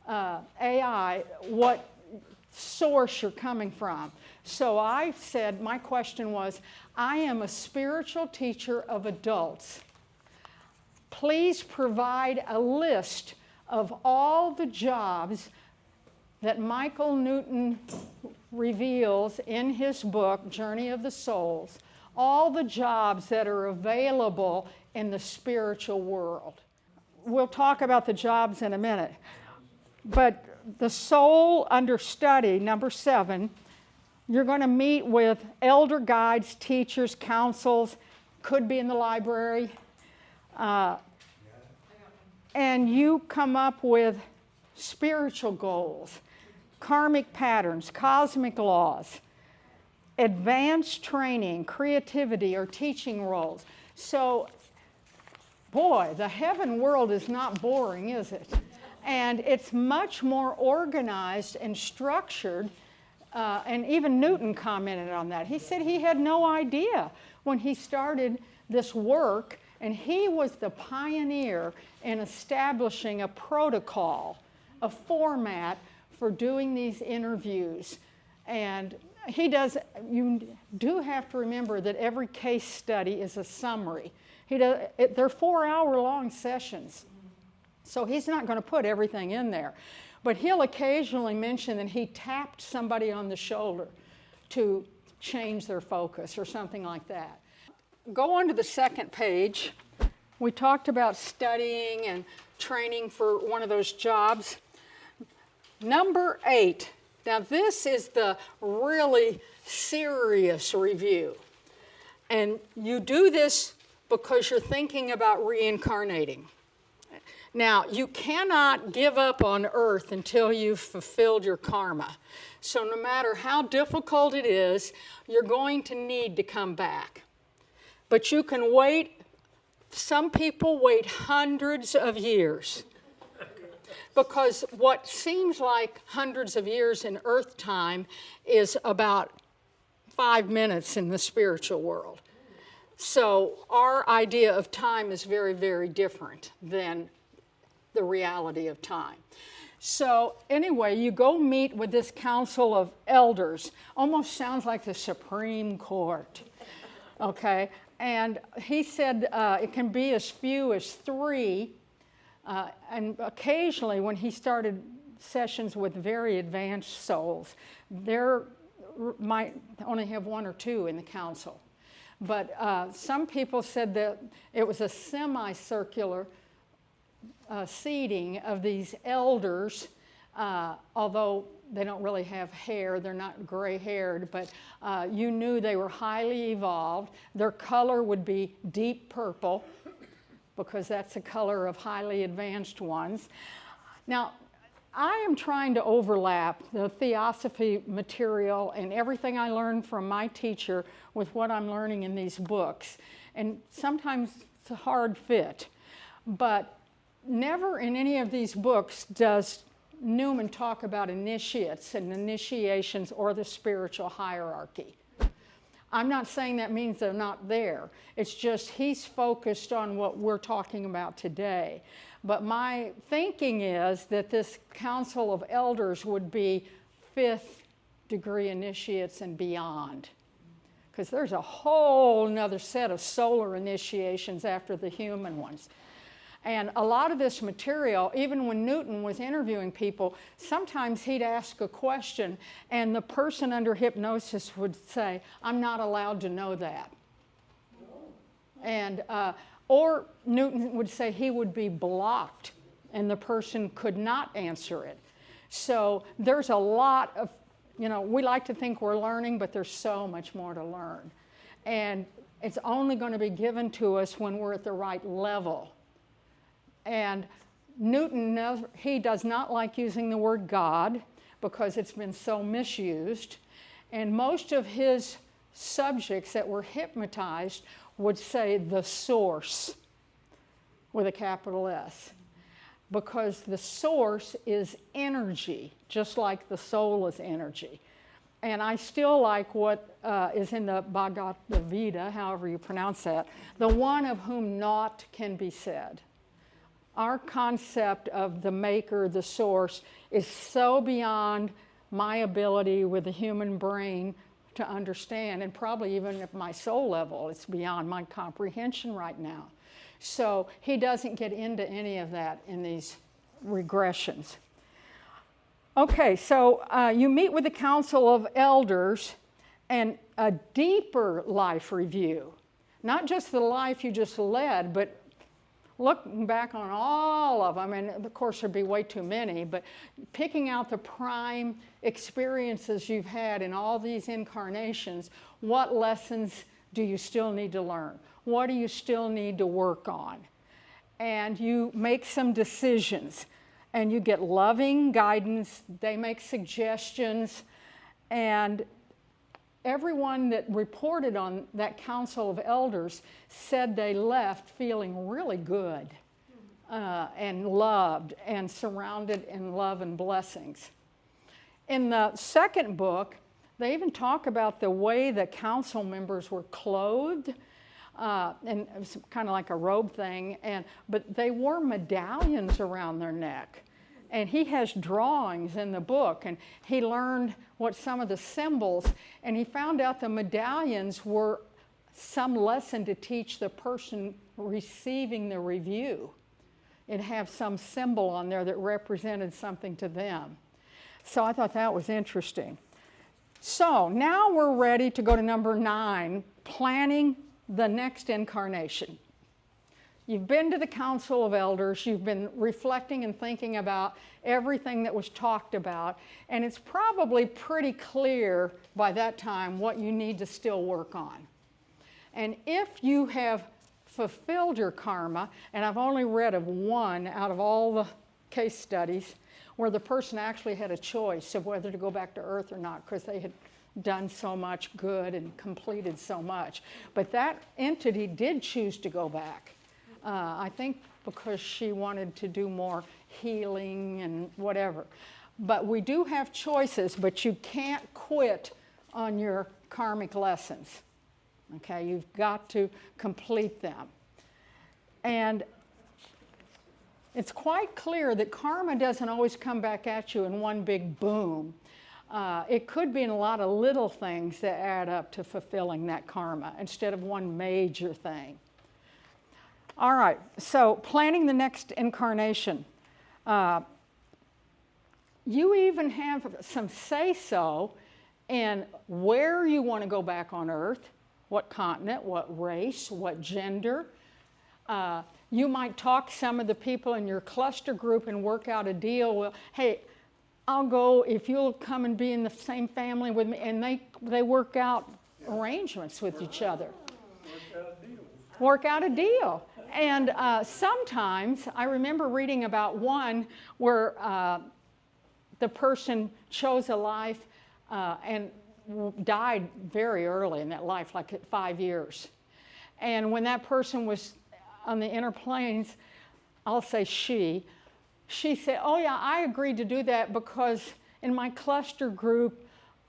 AI what source you're coming from. So I said, my question was, I am a spiritual teacher of adults. Please provide a list of all the jobs that Michael Newton reveals in his book, Journey of the Souls, all the jobs that are available in the spiritual world. We'll talk about the jobs in a minute. But the soul under study, number 7, you're going to meet with elder guides, teachers, councils, could be in the library. And you come up with spiritual goals, karmic patterns, cosmic laws, advanced training, creativity, or teaching roles. So, boy, the heaven world is not boring, is it? And it's much more organized and structured. And even Newton commented on that. He said he had no idea when he started this work, and he was the pioneer in establishing a protocol, a format for doing these interviews. And he does, you do have to remember that every case study is a summary. They're 4-hour-long sessions. So he's not going to put everything in there. But he'll occasionally mention that he tapped somebody on the shoulder to change their focus or something like that. Go on to the second page. We talked about studying and training for one of those jobs. Number 8. Now this is the really serious review. And you do this because you're thinking about reincarnating. Now, you cannot give up on earth until you've fulfilled your karma. So no matter how difficult it is, you're going to need to come back. But you can wait, some people wait hundreds of years. Because what seems like hundreds of years in earth time is about 5 minutes in the spiritual world. So our idea of time is very, very different than the reality of time. So anyway, you go meet with this council of elders. Almost sounds like the Supreme Court, okay? And he said it can be as few as 3, and occasionally when he started sessions with very advanced souls, there might only have 1 or 2 in the council. But some people said that it was a semicircular seating of these elders, although they don't really have hair, they're not gray-haired, but you knew they were highly evolved. Their color would be deep purple, because that's the color of highly advanced ones. Now, I am trying to overlap the theosophy material and everything I learned from my teacher with what I'm learning in these books. And sometimes it's a hard fit, but never in any of these books does Newman talk about initiates and initiations or the spiritual hierarchy. I'm not saying that means they're not there. It's just he's focused on what we're talking about today. But my thinking is that this council of elders would be 5th degree initiates and beyond. Because there's a whole nother set of solar initiations after the human ones. And a lot of this material, even when Newton was interviewing people, sometimes he'd ask a question and the person under hypnosis would say, I'm not allowed to know that. And, or Newton would say he would be blocked and the person could not answer it. So there's a lot of, we like to think we're learning, but there's so much more to learn. And it's only going to be given to us when we're at the right level. And Newton, he does not like using the word God because it's been so misused. And most of his subjects that were hypnotized would say the source with a capital S. Because the source is energy, just like the soul is energy. And I still like what is in the Bhagavad Gita, however you pronounce that, the one of whom naught can be said. Our concept of the maker, the source, is so beyond my ability with the human brain to understand, and probably even at my soul level, it's beyond my comprehension right now. So he doesn't get into any of that in these regressions. Okay, so you meet with the Council of Elders and a deeper life review. Not just the life you just led, but looking back on all of them, and of course there'd be way too many, but picking out the prime experiences you've had in all these incarnations, what lessons do you still need to learn? What do you still need to work on? And you make some decisions, and you get loving guidance, they make suggestions, and everyone that reported on that council of elders said they left feeling really good and loved and surrounded in love and blessings. In the second book, they even talk about the way the council members were clothed, and it was kind of like a robe thing, but they wore medallions around their neck. And he has drawings in the book, and he learned what some of the symbols, and he found out the medallions were some lesson to teach the person receiving the review. It had some symbol on there that represented something to them. So I thought that was interesting. So now we're ready to go to number 9, planning the next incarnation. You've been to the Council of Elders, you've been reflecting and thinking about everything that was talked about, and it's probably pretty clear by that time what you need to still work on. And if you have fulfilled your karma, and I've only read of one out of all the case studies where the person actually had a choice of whether to go back to Earth or not because they had done so much good and completed so much. But that entity did choose to go back. I think because she wanted to do more healing and whatever. But we do have choices, but you can't quit on your karmic lessons. Okay, you've got to complete them. And it's quite clear that karma doesn't always come back at you in one big boom. It could be in a lot of little things that add up to fulfilling that karma instead of one major thing. All right, so planning the next incarnation. You even have some say-so in where you want to go back on Earth, what continent, what race, what gender. You might talk some of the people in your cluster group and work out a deal. Well, hey, I'll go if you'll come and be in the same family with me. And they work out arrangements with each other. Work out a deal. And sometimes, I remember reading about one where the person chose a life and died very early in that life, like at 5 years. And when that person was on the inner planes, I'll say she said, oh yeah, I agreed to do that because in my cluster group,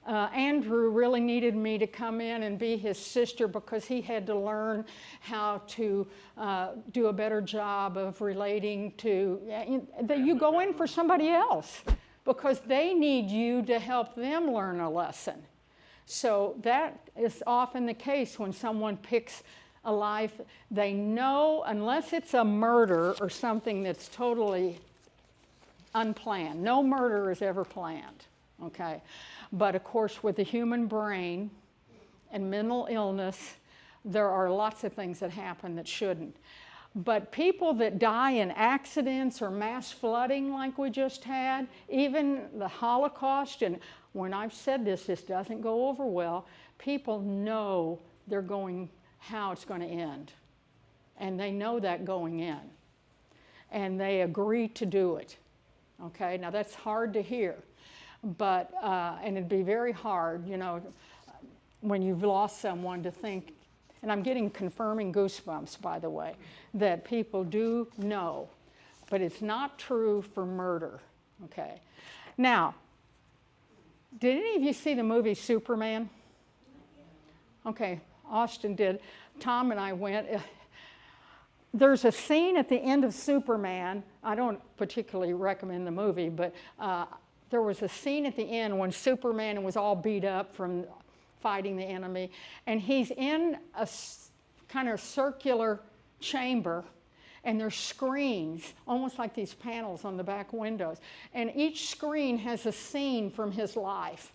Andrew really needed me to come in and be his sister because he had to learn how to do a better job of relating to, you go in for somebody else because they need you to help them learn a lesson. So that is often the case when someone picks a life. They know, unless it's a murder or something that's totally unplanned. No murder is ever planned, okay? But of course, with the human brain and mental illness, there are lots of things that happen that shouldn't. But people that die in accidents or mass flooding like we just had, even the Holocaust, and when I've said this doesn't go over well, people know how it's going to end. And they know that going in. And they agree to do it. Okay, now that's hard to hear. But, and it'd be very hard, when you've lost someone to think, and I'm getting confirming goosebumps, by the way, that people do know, but it's not true for murder, okay? Now, did any of you see the movie Superman? Okay, Austin did. Tom and I went. There's a scene at the end of Superman. I don't particularly recommend the movie, but there was a scene at the end when Superman was all beat up from fighting the enemy, and he's in a kind of circular chamber, and there's screens, almost like these panels on the back windows, and each screen has a scene from his life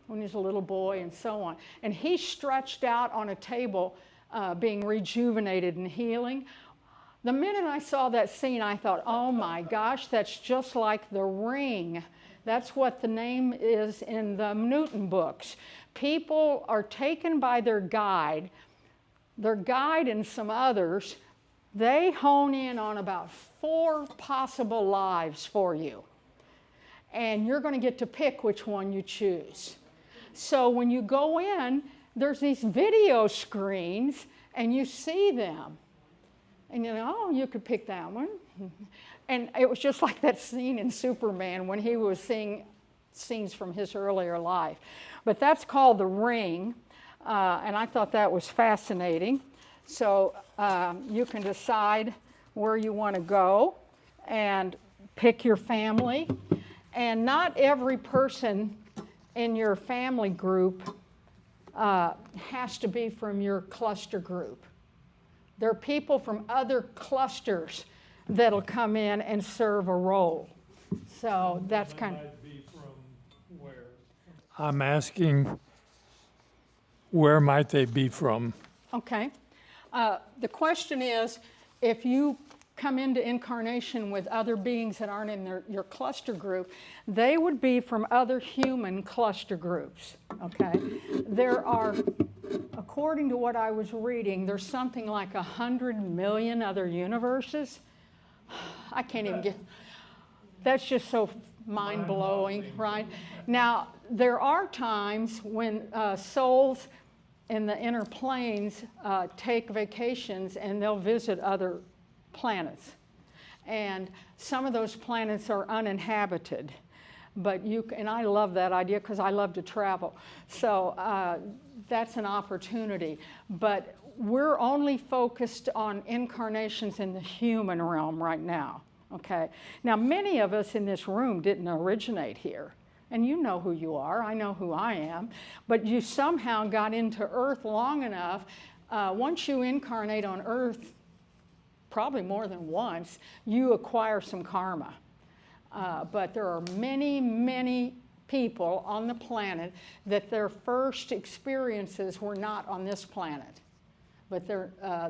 when he was a little boy and so on. And he's stretched out on a table being rejuvenated and healing. The minute I saw that scene, I thought, oh my gosh, that's just like The Ring. That's what the name is in the Newton books. People are taken by their guide and some others. They hone in on about 4 possible lives for you. And you're going to get to pick which one you choose. So when you go in, there's these video screens and you see them. And you know, oh, you could pick that one. And it was just like that scene in Superman when he was seeing scenes from his earlier life. But that's called The Ring, and I thought that was fascinating. So you can decide where you want to go and pick your family. And not every person in your family group has to be from your cluster group. There are people from other clusters that'll come in and serve a role. So that's kind of... Might be from where? I'm asking, where might they be from? Okay. The question is, if you come into incarnation with other beings that aren't in your cluster group, they would be from other human cluster groups, okay? There are, according to what I was reading, there's something like 100 million other universes. I can't even get, that's just so mind-blowing, right? Now, there are times when souls in the inner planes take vacations and they'll visit other planets. And some of those planets are uninhabited. But and I love that idea because I love to travel. So that's an opportunity. But we're only focused on incarnations in the human realm right now, okay? Now, many of us in this room didn't originate here. And you know who you are, I know who I am. But you somehow got into Earth long enough. Once you incarnate on Earth, probably more than once, you acquire some karma. But there are many, many people on the planet that their first experiences were not on this planet. But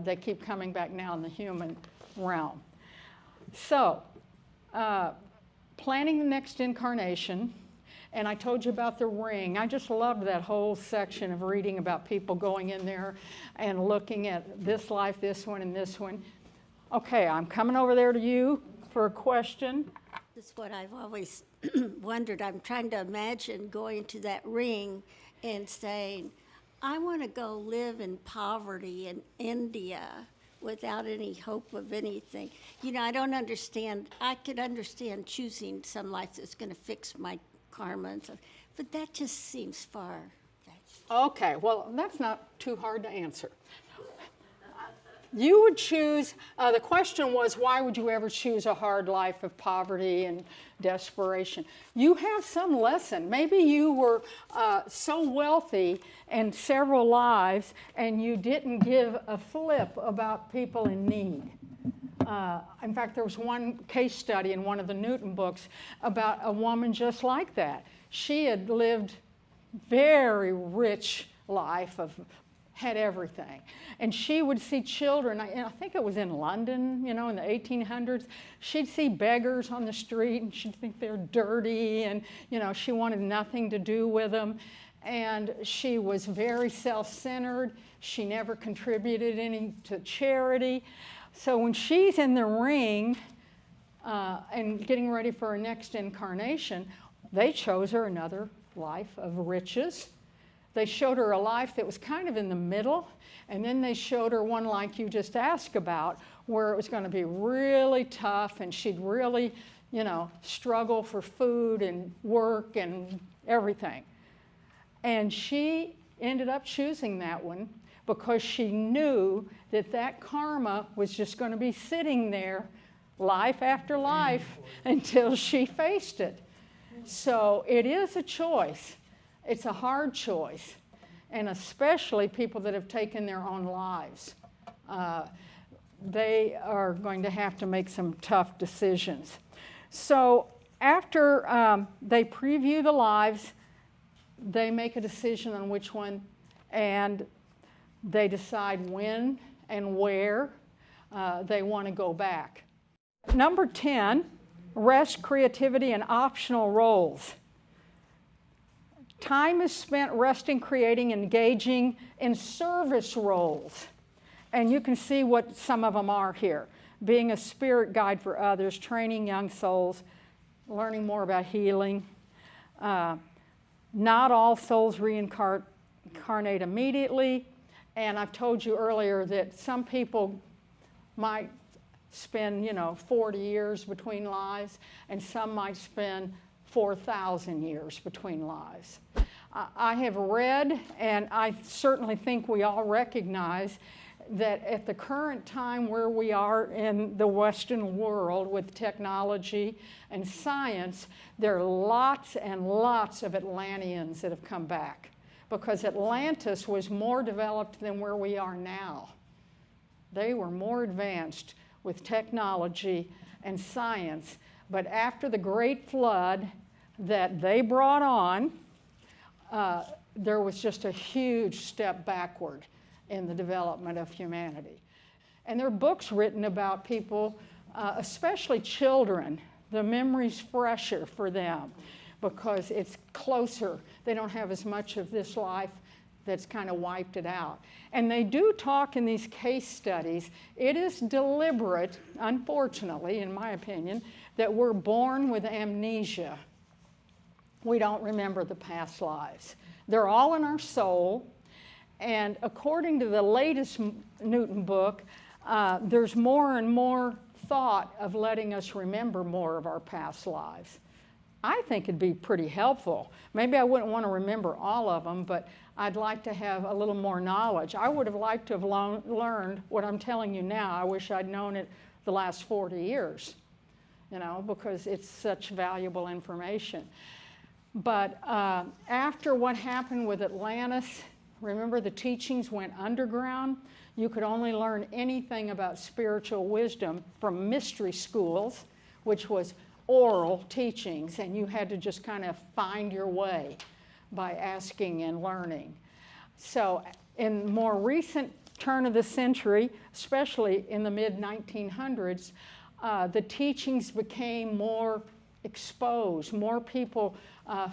they keep coming back now in the human realm. So, planning the next incarnation, and I told you about the ring. I just loved that whole section of reading about people going in there and looking at this life, this one, and this one. Okay, I'm coming over there to you for a question. That's what I've always wondered. I'm trying to imagine going to that ring and saying, I want to go live in poverty in India without any hope of anything. You know, I don't understand. I could understand choosing some life that's going to fix my karma and stuff, but that just seems far-fetched. Okay, well, that's not too hard to answer. You would choose, the question was, why would you ever choose a hard life of poverty and desperation? You have some lesson. Maybe you were so wealthy in several lives and you didn't give a flip about people in need. In fact, there was one case study in one of the Newton books about a woman just like that. She had lived very rich life had everything. And she would see children, I think it was in London, you know, in the 1800s, she'd see beggars on the street and she'd think they're dirty and, you know, she wanted nothing to do with them. And she was very self-centered. She never contributed any to charity. So when she's in the ring and getting ready for her next incarnation, they chose her another life of riches. They showed her a life that was kind of in the middle, and then they showed her one like you just asked about, where it was going to be really tough and she'd really, you know, struggle for food and work and everything. And she ended up choosing that one because she knew that that karma was just going to be sitting there life after life until she faced it. So it is a choice. It's a hard choice, and especially people that have taken their own lives. They are going to have to make some tough decisions. So after they preview the lives, they make a decision on which one, and they decide when and where they want to go back. Number 10, rest, creativity, and optional roles. Time is spent resting, creating, engaging in service roles. And you can see what some of them are here. Being a spirit guide for others, training young souls, learning more about healing, Not all souls reincarnate immediately. And I've told you earlier that some people might spend, 40 years between lives, and some might spend 4,000 years between lives. I have read, and I certainly think we all recognize, that at the current time where we are in the Western world with technology and science, there are lots and lots of Atlanteans that have come back, because Atlantis was more developed than where we are now. They were more advanced with technology and science, but after the Great Flood that they brought on, there was just a huge step backward in the development of humanity. And there are books written about people, especially children. The memory's fresher for them because it's closer. They don't have as much of this life that's kind of wiped it out. And they do talk in these case studies. It is deliberate, unfortunately, in my opinion, that we're born with amnesia. We don't remember the past lives. They're all in our soul. And according to the latest Newton book, there's more and more thought of letting us remember more of our past lives. I think it'd be pretty helpful. Maybe I wouldn't want to remember all of them, but I'd like to have a little more knowledge. I would have liked to have learned what I'm telling you now. I wish I'd known it the last 40 years, because it's such valuable information. But after what happened with Atlantis, remember the teachings went underground? You could only learn anything about spiritual wisdom from mystery schools, which was oral teachings, and you had to just kind of find your way by asking and learning. So in more recent turn of the century, especially in the mid-1900s, the teachings became more exposed. More people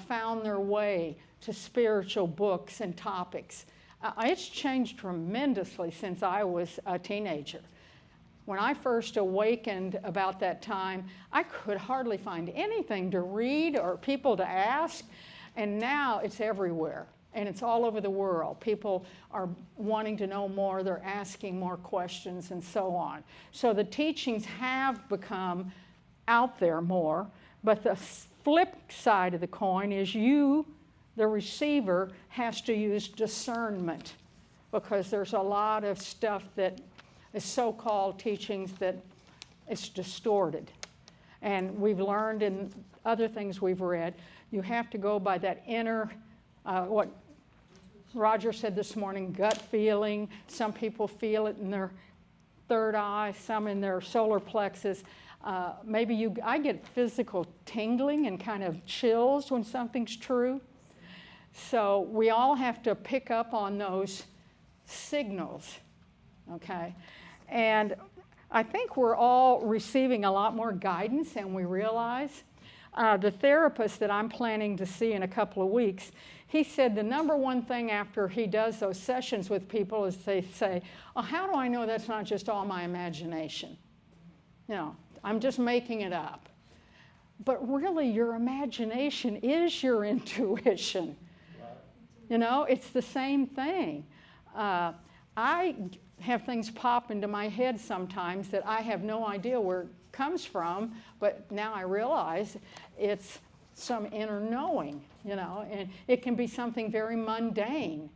found their way to spiritual books and topics. It's changed tremendously since I was a teenager. When I first awakened about that time, I could hardly find anything to read or people to ask, and now it's everywhere, and it's all over the world. People are wanting to know more, they're asking more questions, and so on. So the teachings have become out there more, but the flip side of the coin is you, the receiver, has to use discernment, because there's a lot of stuff that is so-called teachings that it's distorted. And we've learned in other things we've read, you have to go by that inner, what Roger said this morning, gut feeling. Some people feel it in their third eye, some in their solar plexus. I get physical tingling and kind of chills when something's true. So we all have to pick up on those signals, okay? And I think we're all receiving a lot more guidance than we realize. The therapist that I'm planning to see in a couple of weeks, he said the number one thing after he does those sessions with people is they say, oh, how do I know that's not just all my imagination? I'm just making it up. But really, your imagination is your intuition. It's the same thing. I have things pop into my head sometimes that I have no idea where it comes from, but now I realize it's some inner knowing, and it can be something very mundane.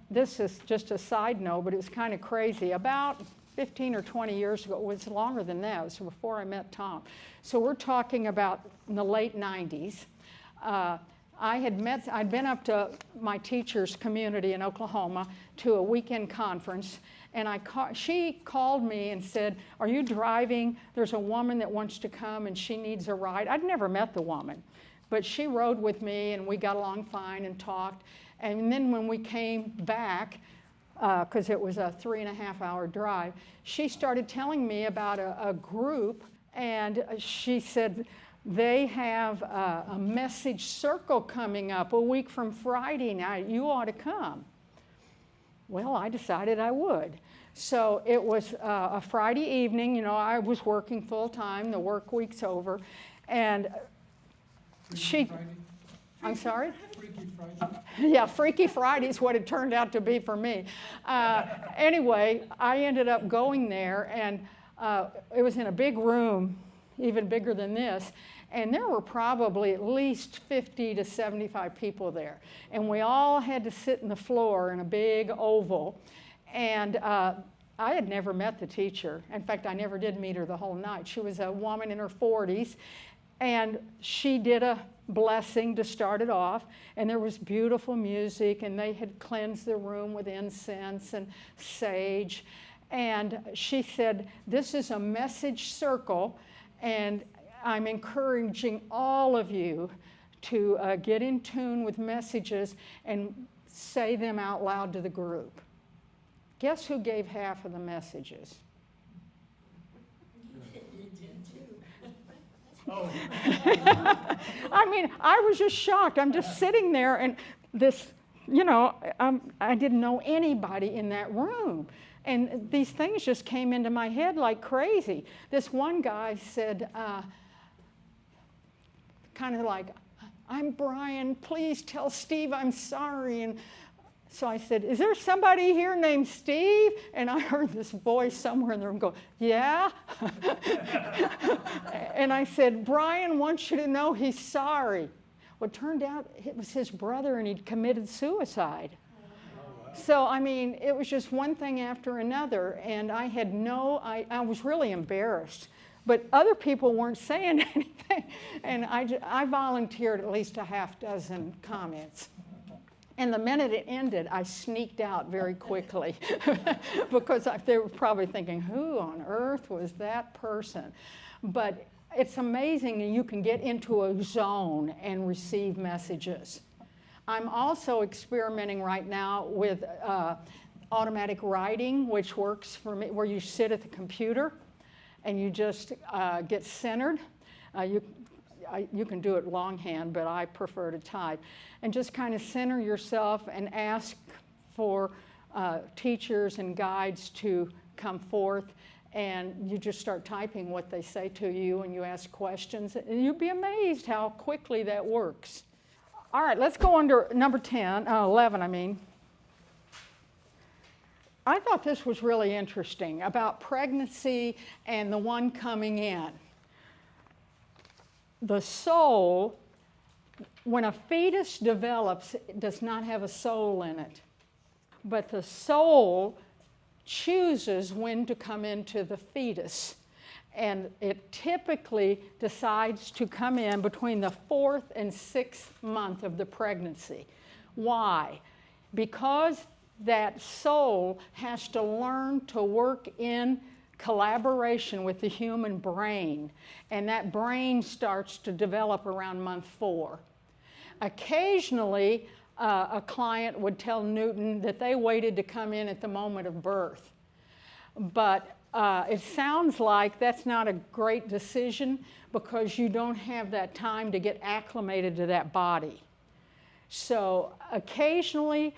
This is just a side note, but it was kind of crazy. About 15 or 20 years ago, it was longer than that, it was before I met Tom. So we're talking about in the late 90s. I'd been up to my teacher's community in Oklahoma to a weekend conference, and she called me and said, are you driving? There's a woman that wants to come and she needs a ride. I'd never met the woman, but she rode with me and we got along fine and talked. And then when we came back, because it was a 3.5-hour drive, she started telling me about a group, and she said, they have a message circle coming up a week from Friday night. You ought to come. Well, I decided I would. So it was a Friday evening. I was working full time. The work week's over. And I'm sorry? Yeah, Freaky Friday is what it turned out to be for me. Anyway, I ended up going there, and it was in a big room, even bigger than this, and there were probably at least 50 to 75 people there. And we all had to sit in the floor in a big oval, and I had never met the teacher. In fact, I never did meet her the whole night. She was a woman in her 40s, and she did a blessing to start it off, and there was beautiful music, and they had cleansed the room with incense and sage. And she said, "This is a message circle, and I'm encouraging all of you to get in tune with messages and say them out loud to the group." Guess who gave half of the messages? I mean, I was just shocked. I'm just sitting there, and this, I didn't know anybody in that room. And these things just came into my head like crazy. This one guy said, kind of like, "I'm Brian, please tell Steve I'm sorry." And so I said, "Is there somebody here named Steve?" And I heard this voice somewhere in the room go, "Yeah." And I said, "Brian wants you to know he's sorry." Well, it turned out it was his brother, and he'd committed suicide. So, I mean, it was just one thing after another, and I was really embarrassed. But other people weren't saying anything, and I volunteered at least a half dozen comments. And the minute it ended, I sneaked out very quickly because they were probably thinking, who on earth was that person? But it's amazing that you can get into a zone and receive messages. I'm also experimenting right now with automatic writing, which works for me, where you sit at the computer and you just get centered. You can do it longhand, but I prefer to type. And just kind of center yourself and ask for teachers and guides to come forth. And you just start typing what they say to you, and you ask questions. And you'd be amazed how quickly that works. All right, let's go under number 11, I mean. I thought this was really interesting about pregnancy and the one coming in. The soul, when a fetus develops, it does not have a soul in it. But the soul chooses when to come into the fetus. And it typically decides to come in between the 4th and 6th month of the pregnancy. Why? Because that soul has to learn to work in collaboration with the human brain, and that brain starts to develop around month 4. Occasionally, a client would tell Newton that they waited to come in at the moment of birth, but it sounds like that's not a great decision because you don't have that time to get acclimated to that body. So occasionally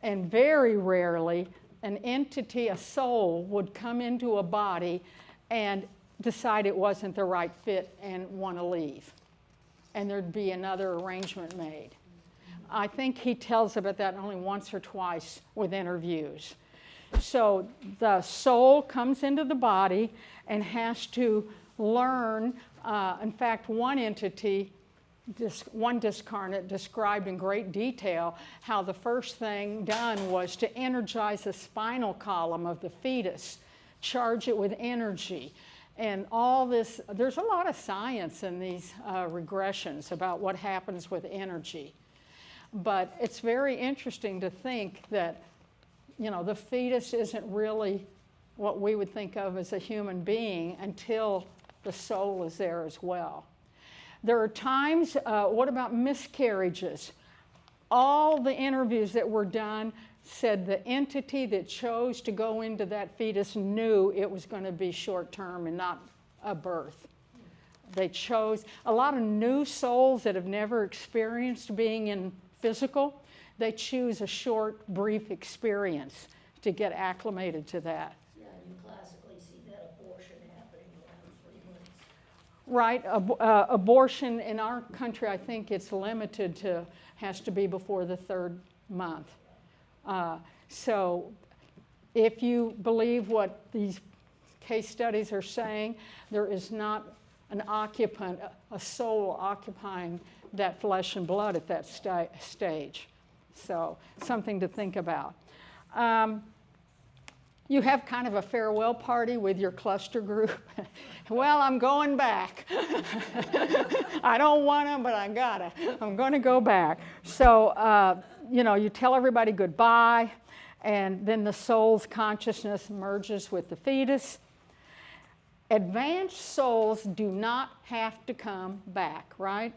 and very rarely, an entity, a soul, would come into a body and decide it wasn't the right fit and want to leave. And there'd be another arrangement made. I think he tells about that only once or twice with interviews. So the soul comes into the body and has to learn. In fact, one entity, one discarnate, described in great detail how the first thing done was to energize the spinal column of the fetus, charge it with energy. And all this, there's a lot of science in these regressions about what happens with energy. But it's very interesting to think that, the fetus isn't really what we would think of as a human being until the soul is there as well. There are times, what about miscarriages? All the interviews that were done said the entity that chose to go into that fetus knew it was going to be short-term and not a birth. They chose, a lot of new souls that have never experienced being in physical, they choose a short, brief experience to get acclimated to that. Yeah, you classically see that abortion happening around 3 months. Right, abortion in our country, I think it's limited to, has to be before the 3rd month. So if you believe what these case studies are saying, there is not an occupant, a soul occupying that flesh and blood at that stage. So something to think about. You have kind of a farewell party with your cluster group. Well, I'm going back. I don't want to, but I gotta. I'm going to go back. So, you tell everybody goodbye, and then the soul's consciousness merges with the fetus. Advanced souls do not have to come back, right?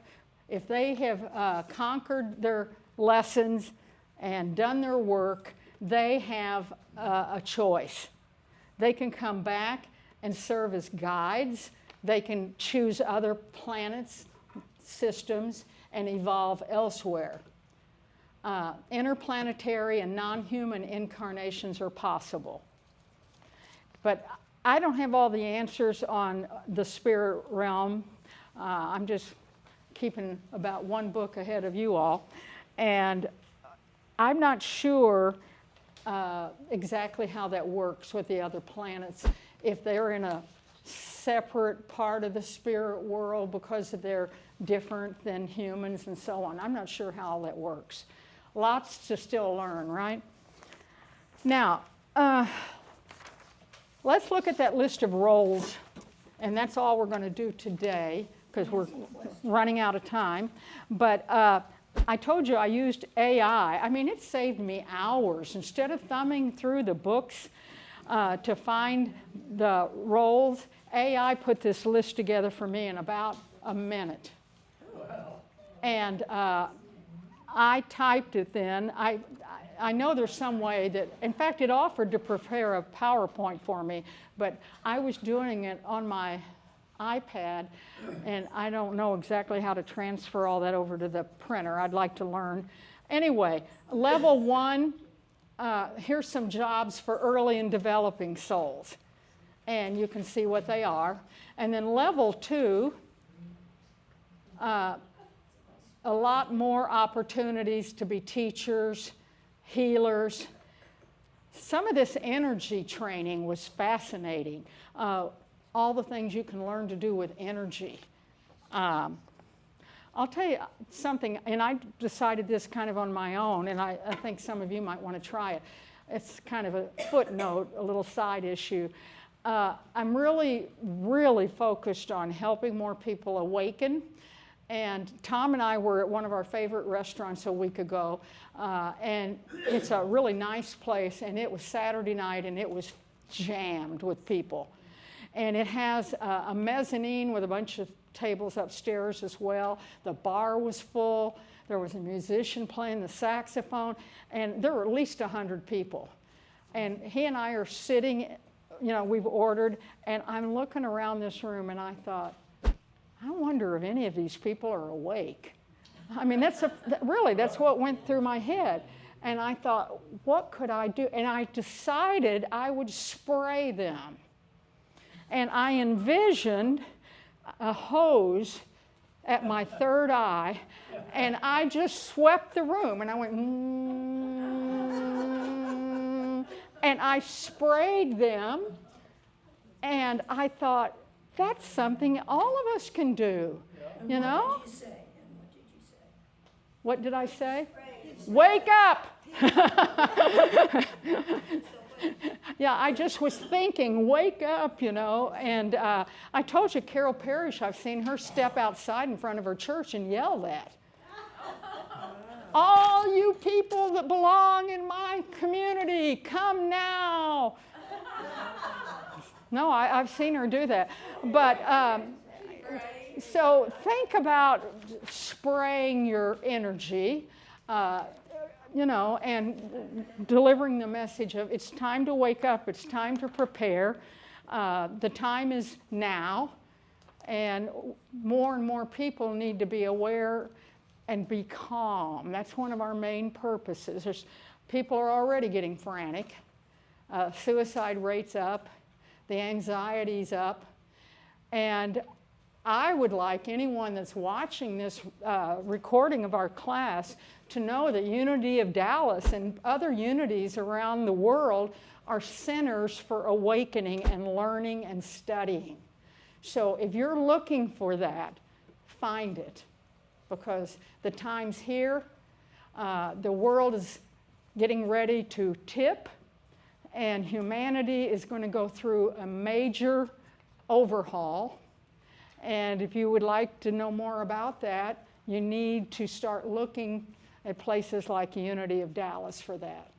If they have conquered their lessons and done their work, they have a choice. They can come back and serve as guides. They can choose other planets, systems, and evolve elsewhere. Interplanetary and non-human incarnations are possible. But I don't have all the answers on the spirit realm. I'm just keeping about one book ahead of you all. And I'm not sure exactly how that works with the other planets, if they're in a separate part of the spirit world because they're different than humans and so on. I'm not sure how all that works. Lots to still learn, right? Now, let's look at that list of roles, and that's all we're going to do today because we're running out of time. But I told you I used AI. I mean, it saved me hours. Instead of thumbing through the books to find the roles, AI put this list together for me in about a minute. And I typed it then. I know there's some way that, in fact, it offered to prepare a PowerPoint for me, but I was doing it on my iPad, and I don't know exactly how to transfer all that over to the printer. I'd like to learn. Anyway, level 1, here's some jobs for early and developing souls, and you can see what they are. And then level 2, a lot more opportunities to be teachers, healers. Some of this energy training was fascinating. All the things you can learn to do with energy. I'll tell you something, and I decided this kind of on my own, and I think some of you might want to try it. It's kind of a footnote, a little side issue. I'm really, really focused on helping more people awaken. And Tom and I were at one of our favorite restaurants a week ago, and it's a really nice place, and it was Saturday night, and it was jammed with people. And it has a mezzanine with a bunch of tables upstairs as well. The bar was full. There was a musician playing the saxophone, and there were at least 100 people. And he and I are sitting, we've ordered, and I'm looking around this room, and I thought, I wonder if any of these people are awake. I mean, that's what went through my head. And I thought, what could I do? And I decided I would spray them. And I envisioned a hose at my third eye, and I just swept the room, and I went, and I sprayed them, and I thought, that's something all of us can do, you know? What did you say? And what did you say? What did I say? Wake up! Yeah, I just was thinking, wake up, and I told you, Carol Parrish, I've seen her step outside in front of her church and yell that. All you people that belong in my community, come now. No, I've seen her do that. But so think about spraying your energy. And delivering the message of it's time to wake up, it's time to prepare. The time is now, and more people need to be aware and be calm. That's one of our main purposes. People are already getting frantic. Suicide rates up, the anxiety's up, and I would like anyone that's watching this recording of our class to know that Unity of Dallas and other unities around the world are centers for awakening and learning and studying. So if you're looking for that, find it, because the time's here. The world is getting ready to tip, and humanity is going to go through a major overhaul. And if you would like to know more about that, you need to start looking at places like Unity of Dallas for that.